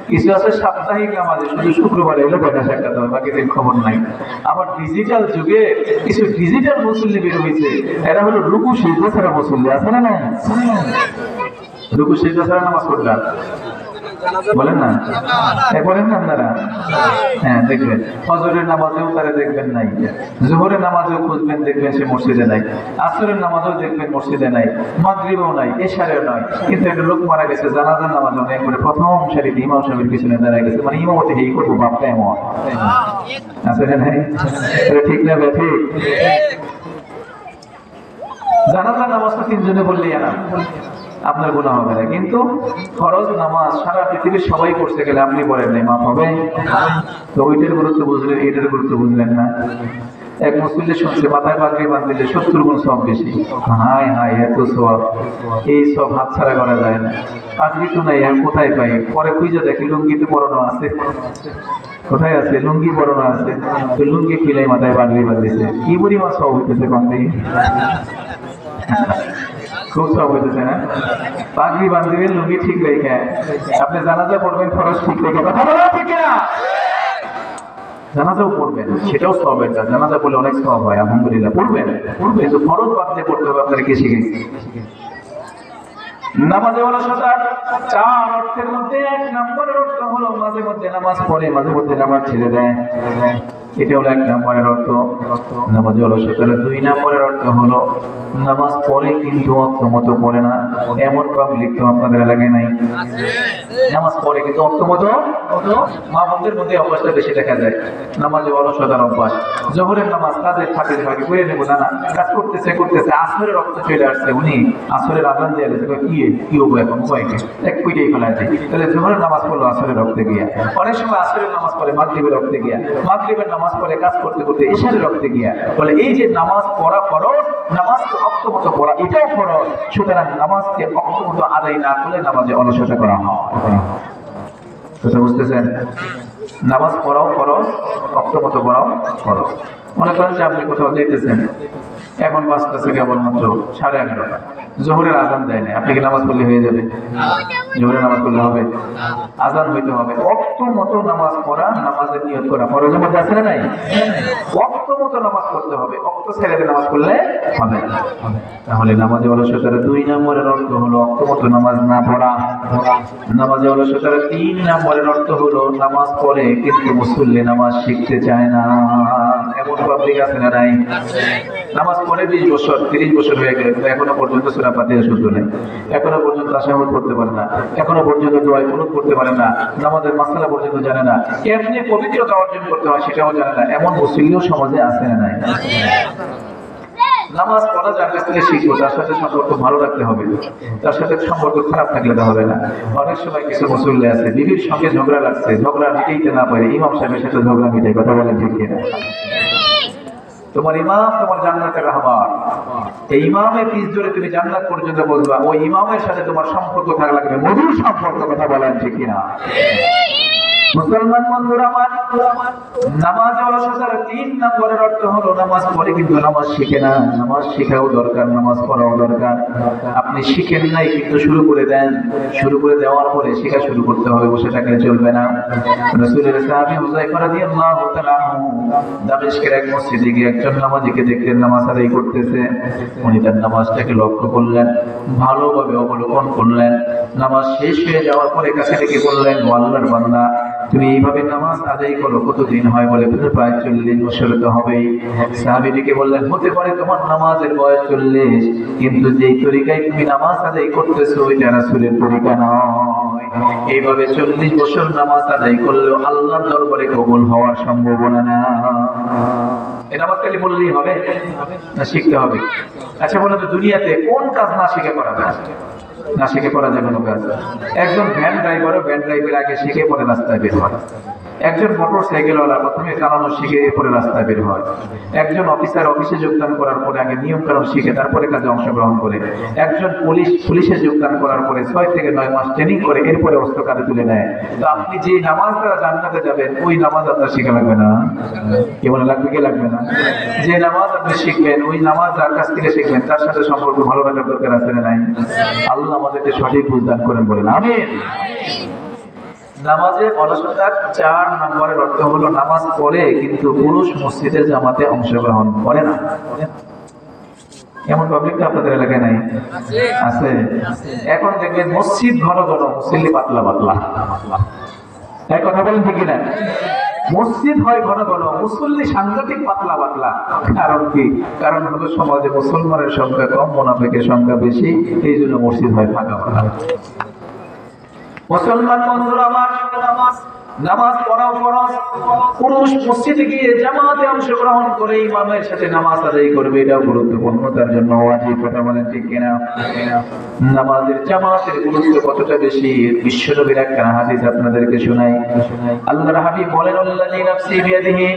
কিছু আছে সাপ্তাহিক নামাজি, শুধু শুক্রবারে এলেও দেখা সাক্ষাৎ হয়, বাকি দিন খবর নাই। আবার ডিজিটাল যুগে কিছু ডিজিটাল মুসল্লি বের হয়েছে, এরা হলো রুকু সিজদা ছাড়া মুসল্লি। আছে না? নাই? রুকু সিজদা ছাড়া নামাজ পড়লাম বলেন না? বলেন না আপনারা? হ্যাঁ, দেখবেন ফজরের নামাজেও তারা দেখবেন নাই, জোহরের নামাজেও খুঁজবেন দেখবেন সে মসজিদে নাই, আসরের নামাজেও দেখবেন মসজিদে নাই, মাগরিবেও নাই, এশারেও নাই। কিন্তু একটা লোক মারা গেছে, জানাজার নামাজ অনেক করে প্রথম সারিতে ইমাম সাহেবের পিছনে দাঁড়ায় গেছে, মানে ইমামতি এই করবো বাপটা এমন আছে না? নাই? ঠিক না? ঠিক। জানাজার নামাজটা 3 জনে বললেই আপনার গুনাহ হবে না, কিন্তু ফরজ নামাজ সারা পৃথিবীর সবাই করতে গেলে আপনি বলেন নাই, মাফ হবে? তো ওইটার গুরুত্ব বুঝলেন, এটার গুরুত্ব বুঝলেন না। এক মুসল্লি শুনছে মাথায় পাগড়ি বাঁধলে 70 গুণ সব বেশি। হায় হায়, এত সব, এই সব হাতছাড়া করা যায় না। পাগড়ি তো নাই, আমি কোথায় পাই? পরে খুঁজে দেখি লুঙ্গিতে পরানো আছে। কোথায় আছে? লুঙ্গি পরানো আছে। তো লুঙ্গি খুলে মাথায় পাগড়ি বাঁধতেছে। কি পরিমাণ সব হইতেছে কন্দি, খুব সব হইতেছে না? পাগড়ি বাঁধবেন, লুঙ্গি ঠিক রেখে আপনি জানাজা পড়বেন, খরচ ঠিক রেখে, কথা বলা ঠিক না? জানাজাও পড়বেন, সেটাও সব। একটা জানাজা পড়লে অনেক সব হয়, আলহামদুলিল্লাহ। পড়বেন কিন্তু ফরজ বাঁধতে পড়তে হবে। আপনারা কে শিখেছি? নামাজে অলসতা 4 অর্থের মধ্যে 1 নম্বরের অর্থ হলো মাঝে মধ্যে নামাজ পড়ে, মাঝে মধ্যে নামাজ ছেড়ে দেয়। এটা হলো 1 নম্বরের অর্থ নামাজে অলসতার। 2 নম্বরের অর্থ হলো নামাজ পড়ে কিন্তু অর্থ মতো পড়ে না। এমন পাবলিক তো আপনাদের এলাকায় নাই? নামাজ পড়ে কিন্তু অর্থ মতো, মা বোনদের মধ্যে অভ্যাসটা বেশি দেখা যায়। নামাজে অলসতার অভ্যাস। জোহরের নামাজ কাজের ফাঁকে ফাঁকে করে নেবো, না কাজ করতেছে আসরের রক্ত চলে আসছে, উনি আসরের আজান দিয়ে গেছে, কি হবো এখন উপায়কে এক কুইটাই ফেলা যায়। তাহলে জোহরের নামাজ পড়লো আসরের রক্তে গিয়া, অনেক সময় আসরের নামাজ পড়ে মাগরিবের রক্তে গিয়া, মাগরিবের নামাজ পড়ে কাজ করতে করতে ইশারের রক্তে গিয়া। বলে এই যে নামাজ পড়া ফরজ, নামাজকে অক্ত মতো পড়া এটাও ফরজ। সুতরাং নামাজকে অক্ত মতো আদায় না করলে নামাজে অলসতা করা হয়। কথা বুঝতেছেন? নামাজ পড়াও ফরজ, অক্ত মতো পড়াও ফরজ। মনে করেন যে আপনি কোথাও যেতেছেন, এখন বাজতেছে কেবলমাত্র 11:30, জোহরের আজান দেয় না, আপনি কি নামাজ পড়লে হয়ে যাবে? জোহরের নামাজ পড়লে হবে? আজান হইতে হবে। অক্ত মতো নামাজ পড়া, নামাজের নিয়ত করা ফরজের মধ্যে আছে না নাই? অক্ত মতো নামাজ পড়তে হবে, অক্ত ছেড়ে দিয়ে নামাজ পড়লে হবে না। তাহলে নামাজে অলসতার 2 নম্বরের অর্থ হলো অক্ত মতো নামাজ না পড়া। নামাজে অলসতার 3 নম্বরের অর্থ হলো নামাজ পড়ে কিন্তু মুসল্লি নামাজ শিখতে চায় না। এমন পাবলিক আছে না নাই? নামাজ পড়ে 20 বছর 30 বছর হয়ে গেল, এখনো পর্যন্ত সূরা ফাতিহা শুদ্ধ নেই, এখনো পর্যন্ত তাশাহুদ পড়তে পারে না, এখনো পর্যন্ত দোয়া কুনুত পড়তে পারে না, নামাজের মাসআলা পর্যন্ত জানে না, কেমনে পবিত্রতা অর্জন করতে হয় সেটাও জানে না। এমন মুসলিমও সমাজে আছে না নাই? নামাজ পড়া যার কাছ থেকে শিখবো, তার সাথে সম্পর্ক ভালো রাখতে হবে, তার সাথে সম্পর্ক খারাপ থাকলে তো হবে না। অনেক সময় কিছু মুসল্লি আছে, বিবির সঙ্গে ঝগড়া লাগছে, ঝগড়া মিটাইতে না পারে, ইমাম সাহেবের সাথে ঝগড়া মিটাই। কথা বলেন ঠিক কিনা? তোমার ইমাম তোমার জান্নাতের রাহবার, এই ইমামের পিছ ধরে তুমি জান্নাত পর্যন্ত পৌঁছবা। ওই ইমামের সাথে তোমার সম্পর্ক থাকা লাগবে, মধুর সম্পর্ক। কথা বলেন ঠিক কিনা? মুসলমান বন্ধুরা আমার, নামাজ অলসতার 3 নম্বরের অর্থ হলো নামাজ পড়ে কিন্তু নামাজ শিখে না। নামাজ শেখাও দরকার, নামাজ পড়াও দরকার। আপনি শিখেন নাই কিন্তু শুরু করে দেন, শুরু করে দেওয়ার পরে শেখা শুরু করতে হবে, বসে থাকলে চলবে না। রাসূলের সাহাবী হুযায়ফা রাদিয়াল্লাহু তাআলা আনহু দামেস্কের এক মসজিদে গিয়ে একজন নামাজীকে দেখলেন নামাজ আদায় করতেছে। উনি তার নামাজটাকে লক্ষ্য করলেন, ভালোভাবে অবলোকন করলেন। নামাজ শেষ হয়ে যাওয়ার পরে কাছে ডেকে বললেন, ও আল্লাহর বান্দা, তুমি এইভাবে নামাজ আদায় করো কতদিন হয়? বলে প্রায় 40 বছর তো হবেই। সাহাবীটিকে বললেন, হতে পারে তোমার নামাজের বয়স 40, কিন্তু যেই তরিকায় তুমি নামাজ আদায় করতেছো ওইটা রাসূলের তরিকা নয়। এইভাবে 40 বছর নামাজ আদায় করলেও আল্লাহর দরবারে কবুল হওয়ার সম্ভাবনা না। এই নামাজ খালি বললেই হবে না, শিখতে হবে। আচ্ছা বলো তো, দুনিয়াতে কোন কাজ না শিখে করা যায়? না শিখে করা যায় কোনো কাজ? একজন ভ্যান ড্রাইভারও ভ্যান ড্রাইভের আগে শিখে পরে রাস্তায় বের হয়। একজন মোটর সাইকেলওয়ালা প্রথমে চালানো শিখে এরপরে রাস্তায় বের হয়। একজন অফিসার অফিসে যোগদান করার পরে আগে নিয়ম কানুন শিখে তারপরে কাজে অংশগ্রহণ করে। একজন পুলিশে যোগদান করার পরে 6 থেকে 9 মাস ট্রেনিং করে এরপরে অস্ত্র কাঁধে তুলে নেয়। তো আপনি যে নামাজ দ্বারা জান্নাতে যাবেন ওই নামাজ আপনার শেখা লাগবে না? কি মনে লাগবে? কি লাগবে না? যে নামাজ আপনি শিখবেন ওই নামাজ যার কাছ থেকে শিখবেন তার সাথে সম্পর্ক ভালো রাখার দরকার আছে না নাই? আল্লাহ আমাদেরকে সঠিক বুঝদান করেন, বলেন আমিন। নামাজের অলসতার 4 নম্বরের অর্থ হলো নামাজ পড়ে কিন্তু পুরুষ মসজিদের জামাতে অংশগ্রহণ করে না। এমন পাবলিক আপনাদের এলাকায় নাই? আছে। এখন দেখবেন মসজিদ ঘন ঘন, মুসল্লি পাতলা পাতলা। এই কথা বলেন ঠিক না? মসজিদ হয় ঘন ঘন, মুসল্লি সাংঘাতিক পাতলা পাতলা। কারণ কি? কারণ হলো সমাজে মুসলমানের সংখ্যা কম, মুনাফিকের সংখ্যা বেশি, এই জন্য মসজিদ হয় ফাঁকা ফাঁকা। মুসলমান বন্ধুরা আমার, নামাজ পড়াও ফরজ। পুরুষ মসজিদে গিয়ে জামাতে অংশগ্রহণ করে ইমামের সাথে নামাজ আদায় করবে, এটাও গুরুত্বপূর্ণ, তার জন্য ওয়াজিব। কথা বলেন ঠিক কিনা? নামাজের জামাতের গুরুত্ব কতটা বেশি বিশ্বনবীর একটা হাদিস আপনাদেরকে শোনাই। আল্লাহর হাবিব বলেন, আল্লাযী নাফসি বিয়াদিহি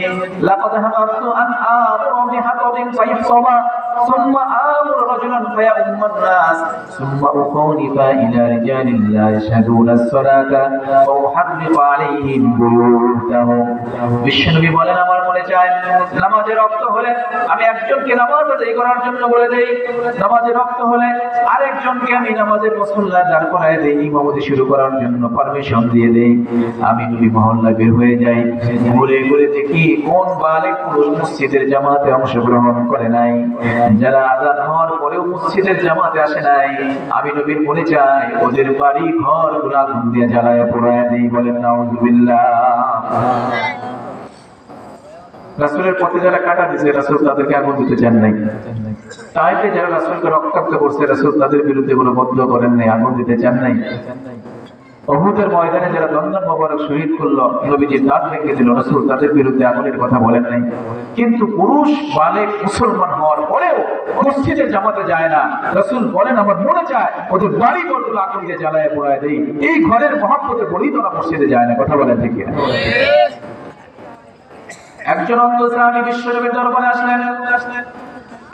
লাকাদ হামাতু আন আমুরা বিহাতাবিন ফায়ুসাবা সুম্মা আমুরা রাজুলান ফায়াউম্মান নাস সুম্মা উখানিফা ইলা রিজালিন লা ইয়াশহাদুনা আস-সালাতা ওয়া উহাররিকু আলাইহিম বুয়ুতাহুম। বিশ্বনবী বলেন, আমার মনে চায় নামাজের রক্ত হলে আমি একজনকে নামাজ আদায় করার জন্য বলে দেই, নামাজের রক্ত হলে আরেকজনকে আমি নামাজের মুসল্লা দাঁড় করায় দেই, ইমামতি শুরু করার জন্য পারমিশন দিয়ে দেই। আমি নবী মহল্লা বের হয়ে যাই, ঘুরে ঘুরে দেখি কোন বালিক পুরুষ মসজিদের জামাতে অংশগ্রহণ করে নাই, যারা আযান হওয়ার পরেও মসজিদের জামাতে আসে নাই। আমি নবীর মনে চাই ওদের বাড়ি ঘর গুলো আগুন দিয়ে জ্বালায় পোড়ায় দেই। বলেন নাউযুবিল্লাহ। রাসূলের পথে যারা কাটা দিয়েছে, রাসূল তাদেরকে আগুন দিতে চান নাই। তাইফে যারা রাসূলকে রক্তাক্ত করছে, রাসূল তাদের বিরুদ্ধে কোনো বদ্ধ করেন নাই, আগুন দিতে চান নাই। উহুদের ময়দানে যারা দন্দন মোবারক শহীদ করলো, নবীজির দাঁত ভেঙে দিল, রাসূল তাদের বিরুদ্ধে আগুনের কথা বলেন নাই। কিন্তু পুরুষ বালেক মুসলমান হওয়ার পরেও মসজিদে জামাতে যায় না, রাসূল বলেন, আমার মনে চায় ওদের বাড়ি ঘরগুলো আগুন দিয়ে জ্বালায় পোড়ায় দেই। এই ঘরের মহব্বতে বলেই তো না মসজিদে যায় না। কথা বলেন ঠিক কিনা? একজন অন্ধ সাহাবী বিশ্বনবীর দরবারে আসলেন।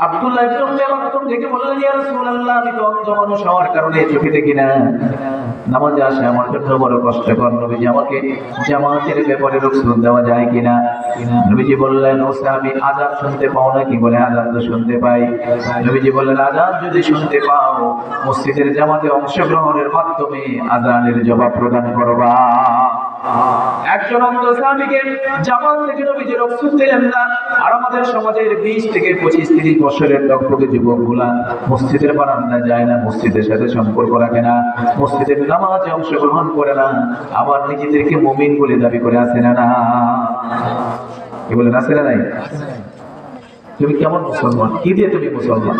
আব্দুল্লাহ ইবনে উম্মে মাকতুম দেখে বললেন, ইয়া রাসূলুল্লাহ, আমি তো অন্ধ মানুষ হওয়ার কারণে চোখে দেখি না, নামাজে আসে আমার জন্য বড় কষ্টকর। নবীজি আমাকে জামাতের ব্যাপারে রুখসত দেওয়া যায় কিনা? নবীজি বললেন, ও সাহাবী, আযান শুনতে পাও নাকি? বলে, আযান তো শুনতে পাই। নবীজি বললেন, আযান যদি শুনতে পাও, মসজিদের জামাতে অংশগ্রহণের মাধ্যমে আযানের জবাব প্রদান করবা। একজন অন্ধ সাহাবীকে জামাত থেকে নবীজি রুখসত দিলেন না। আর আমাদের সমাজের 20 থেকে 25-30 বছরের টকটকে যুবকগুলা মসজিদের বারান্দায় যায় না, মসজিদের সাথে সম্পর্ক রাখে না, মসজিদের নামাজে অংশগ্রহণ করে না, আবার নিজেদেরকে মুমিন বলে দাবি করে। আছে না? না, কি বলেন, আছে না নাই? তুমি কেমন মুসলমান? কি দিয়ে তুমি মুসলমান?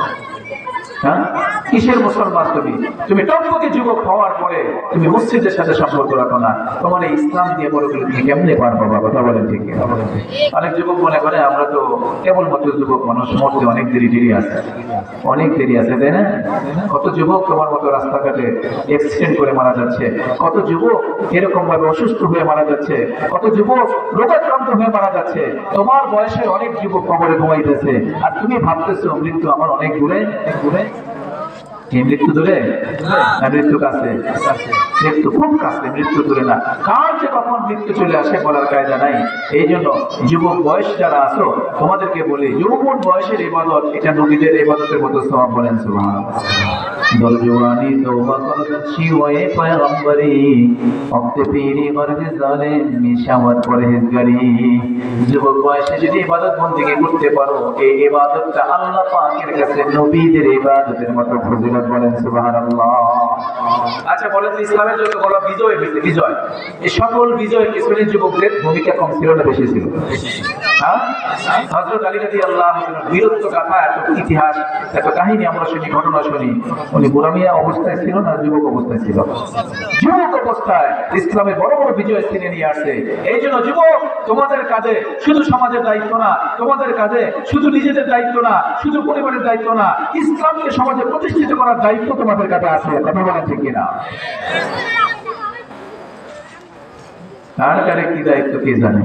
হ্যাঁ, কিসের মুসলমান তুমি? তুমি টকটকে যুবক হওয়ার পরে তুমি মসজিদের সাথে সম্পর্ক রাখো না, তোমার এই ইসলাম দিয়ে বড় করে তুমি কেমনে পার পাবা? কথা বলেন ঠিক কিনা? অনেক যুবক মনে করে আমরা তো কেবলমাত্র যুবক মানুষ, মরতে অনেক দেরি আছে, অনেক দেরি আছে, তাই না? কত যুবক তোমার মতো রাস্তাঘাটে অ্যাক্সিডেন্ট করে মারা যাচ্ছে, কত যুবক এরকম ভাবে অসুস্থ হয়ে মারা যাচ্ছে, কত যুবক রোগাক্রান্ত হয়ে মারা যাচ্ছে। তোমার বয়সের অনেক যুবক কবরে ঘুমাইতেছে, আর তুমি ভাবতেছো মৃত্যু আমার অনেক দূরে। মৃত্যু দূরে না মৃত্যু কাছে? মৃত্যু খুব কাছে, মৃত্যু দূরে না। কার যে কখন মৃত্যু চলে আসে বলার কায়দা নাই। এই জন্য যুবক বয়স যারা আছো, তোমাদেরকে বলি, যৌবন বয়সের ইবাদত এটা নবীদের ইবাদতের মতো সওয়াব। বলেন সুবহানাল্লাহ। দরজওয়ানি তওবা করছি ওয়ে পয়গম্বরি, ওক্তে পীরি গরজে জালেম মিশাওয়াত পরহেজগারি। যুবক বয়সে যদি ইবাদত বন্দেগী করতে পারো, এই ইবাদতটা আল্লাহ পাকের কাছে নবীদের ইবাদতের মতো ফজিলত। বলেন সুবহানাল্লাহ। আচ্ছা বলেন, ইসলামের যত বড় বিজয় হয়েছে, বিজয়, এই সকল বিজয় পিছনে যুবকদের ভূমিকা কম ছিল না বেশি ছিল? হ্যাঁ, হযরত আলী রাদিয়াল্লাহু আনহু বীরত্ব গাথা, এত ইতিহাস, এত কাহিনী আমরা শুনি, ঘটনা শুনি। উনি বুড়ামিয়া অবস্থায় ছিল না, যুবক অবস্থায় ছিল? যুবক অবস্থায় ইসলামে বড় বড় বিজয় ছিনে নিয়ে আসছে। এই জন্য যুবক, তোমাদের কাজে শুধু সমাজের দায়িত্ব না, তোমাদের কাজে শুধু নিজেদের দায়িত্ব না, শুধু পরিবারের দায়িত্ব না, ইসলামকে সমাজে প্রতিষ্ঠিত করার দায়িত্ব তোমাদের কাছে আছে। কথা বলেন ঠিক কিনা? কার কারে কি দায়িত্ব কে জানে,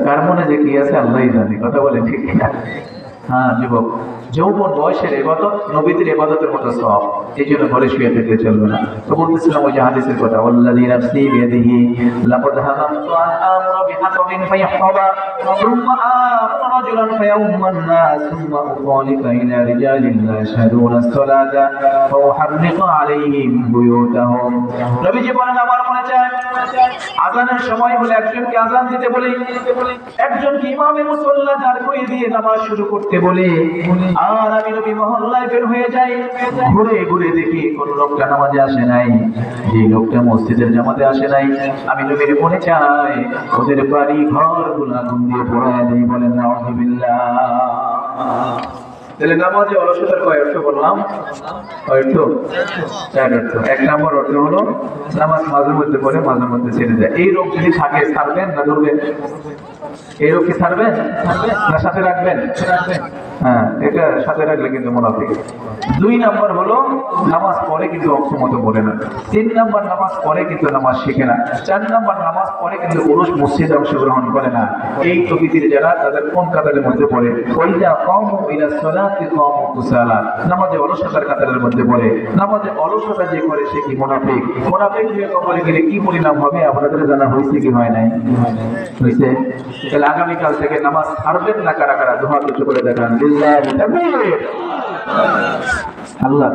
কার মনে যে কি আছে আল্লাহই জানে। কথা বলেন ঠিক কিনা? হ্যাঁ, যুবক যৌবন বয়সের ইবাদত নবীদের ইবাদতের মতো সওয়াব। এই জন্য ঘরে শুয়ে থাকলে চলবে না। তো বলতেছিলাম ওই যে হাদিসের কথা, ওয়াল্লাযী নাফসি বিয়াদিহি লাকাদ হামামতু আন আমুরা বিহাতাবিন ফায়াহফাবা সুম্মা আমুরা রাজুলান ফায়াউম্মান নাস সুম্মা উখালিফা ইলা রিজালিন লা ইয়াশহাদুনা আস-সালাতা ওয়া উহাররিকু আলাইহিম বুয়ুতাহুম। নবীজি বলেন, আমার মনে চায় আযানের সময় হলে একজনকে আযান দিতে বলি, একজনকে ইমামে মুসল্লা দাঁড় করিয়ে দিয়ে নামাজ শুরু করতে বলি, আর আমি নবী মহল্লায় বের হয়ে যাই, ঘুরে ঘুরে দেখি কোন লোকটা নামাজে আসে নাই, যে লোকটা মসজিদের জামাতে আসে নাই। আমি নবীর মনে চাই ওদের বাড়ি ঘর গুলো আগুন দিয়ে পোড়ায় দেই। বলেন নাউযুবিল্লাহ। তাহলে নামাজে অলসতার কয় অর্থ বললাম? অর্থ চার অর্থ। এক নম্বর অর্থ হলো নামাজ মাঝে মধ্যে পড়ে মাঝে মধ্যে ছেড়ে যায়। এই রোগ যদি থাকে ছাড়বেন না ধরবেন? এই রোগ কি ছাড়বেন না সাথে রাখবেন? হ্যাঁ, এটা সাথে রাখলে কিন্তু মুনাফিক। দুই নম্বর হলো নামাজ পড়ে কিন্তু অর্থ মতো পড়ে না। তিন নম্বর নামাজ পড়ে কিন্তু নামাজ শিখে না। চার নম্বর নামাজ পড়ে কিন্তু পুরুষ মসজিদে অংশগ্রহণ করে না। এই প্রকৃতির যারা তাদের কোন কাতারের মধ্যে পড়ে? ওইটা কম ইলা সালাতি কম কুসালা, নামাজে অলসতার কাতারের মধ্যে পড়ে। নামাজে অলসতা যে করে সে কি মুনাফিক। মুনাফিক হয়ে কবরে গেলে কি পরিণাম হবে আপনাদের জানা হয়েছে কি হয় নাই? হয়েছে। তাহলে আগামীকাল থেকে নামাজ ছাড়বেন না কারা কারা? দুহাত উঁচু করে দেখান। আল্লাহ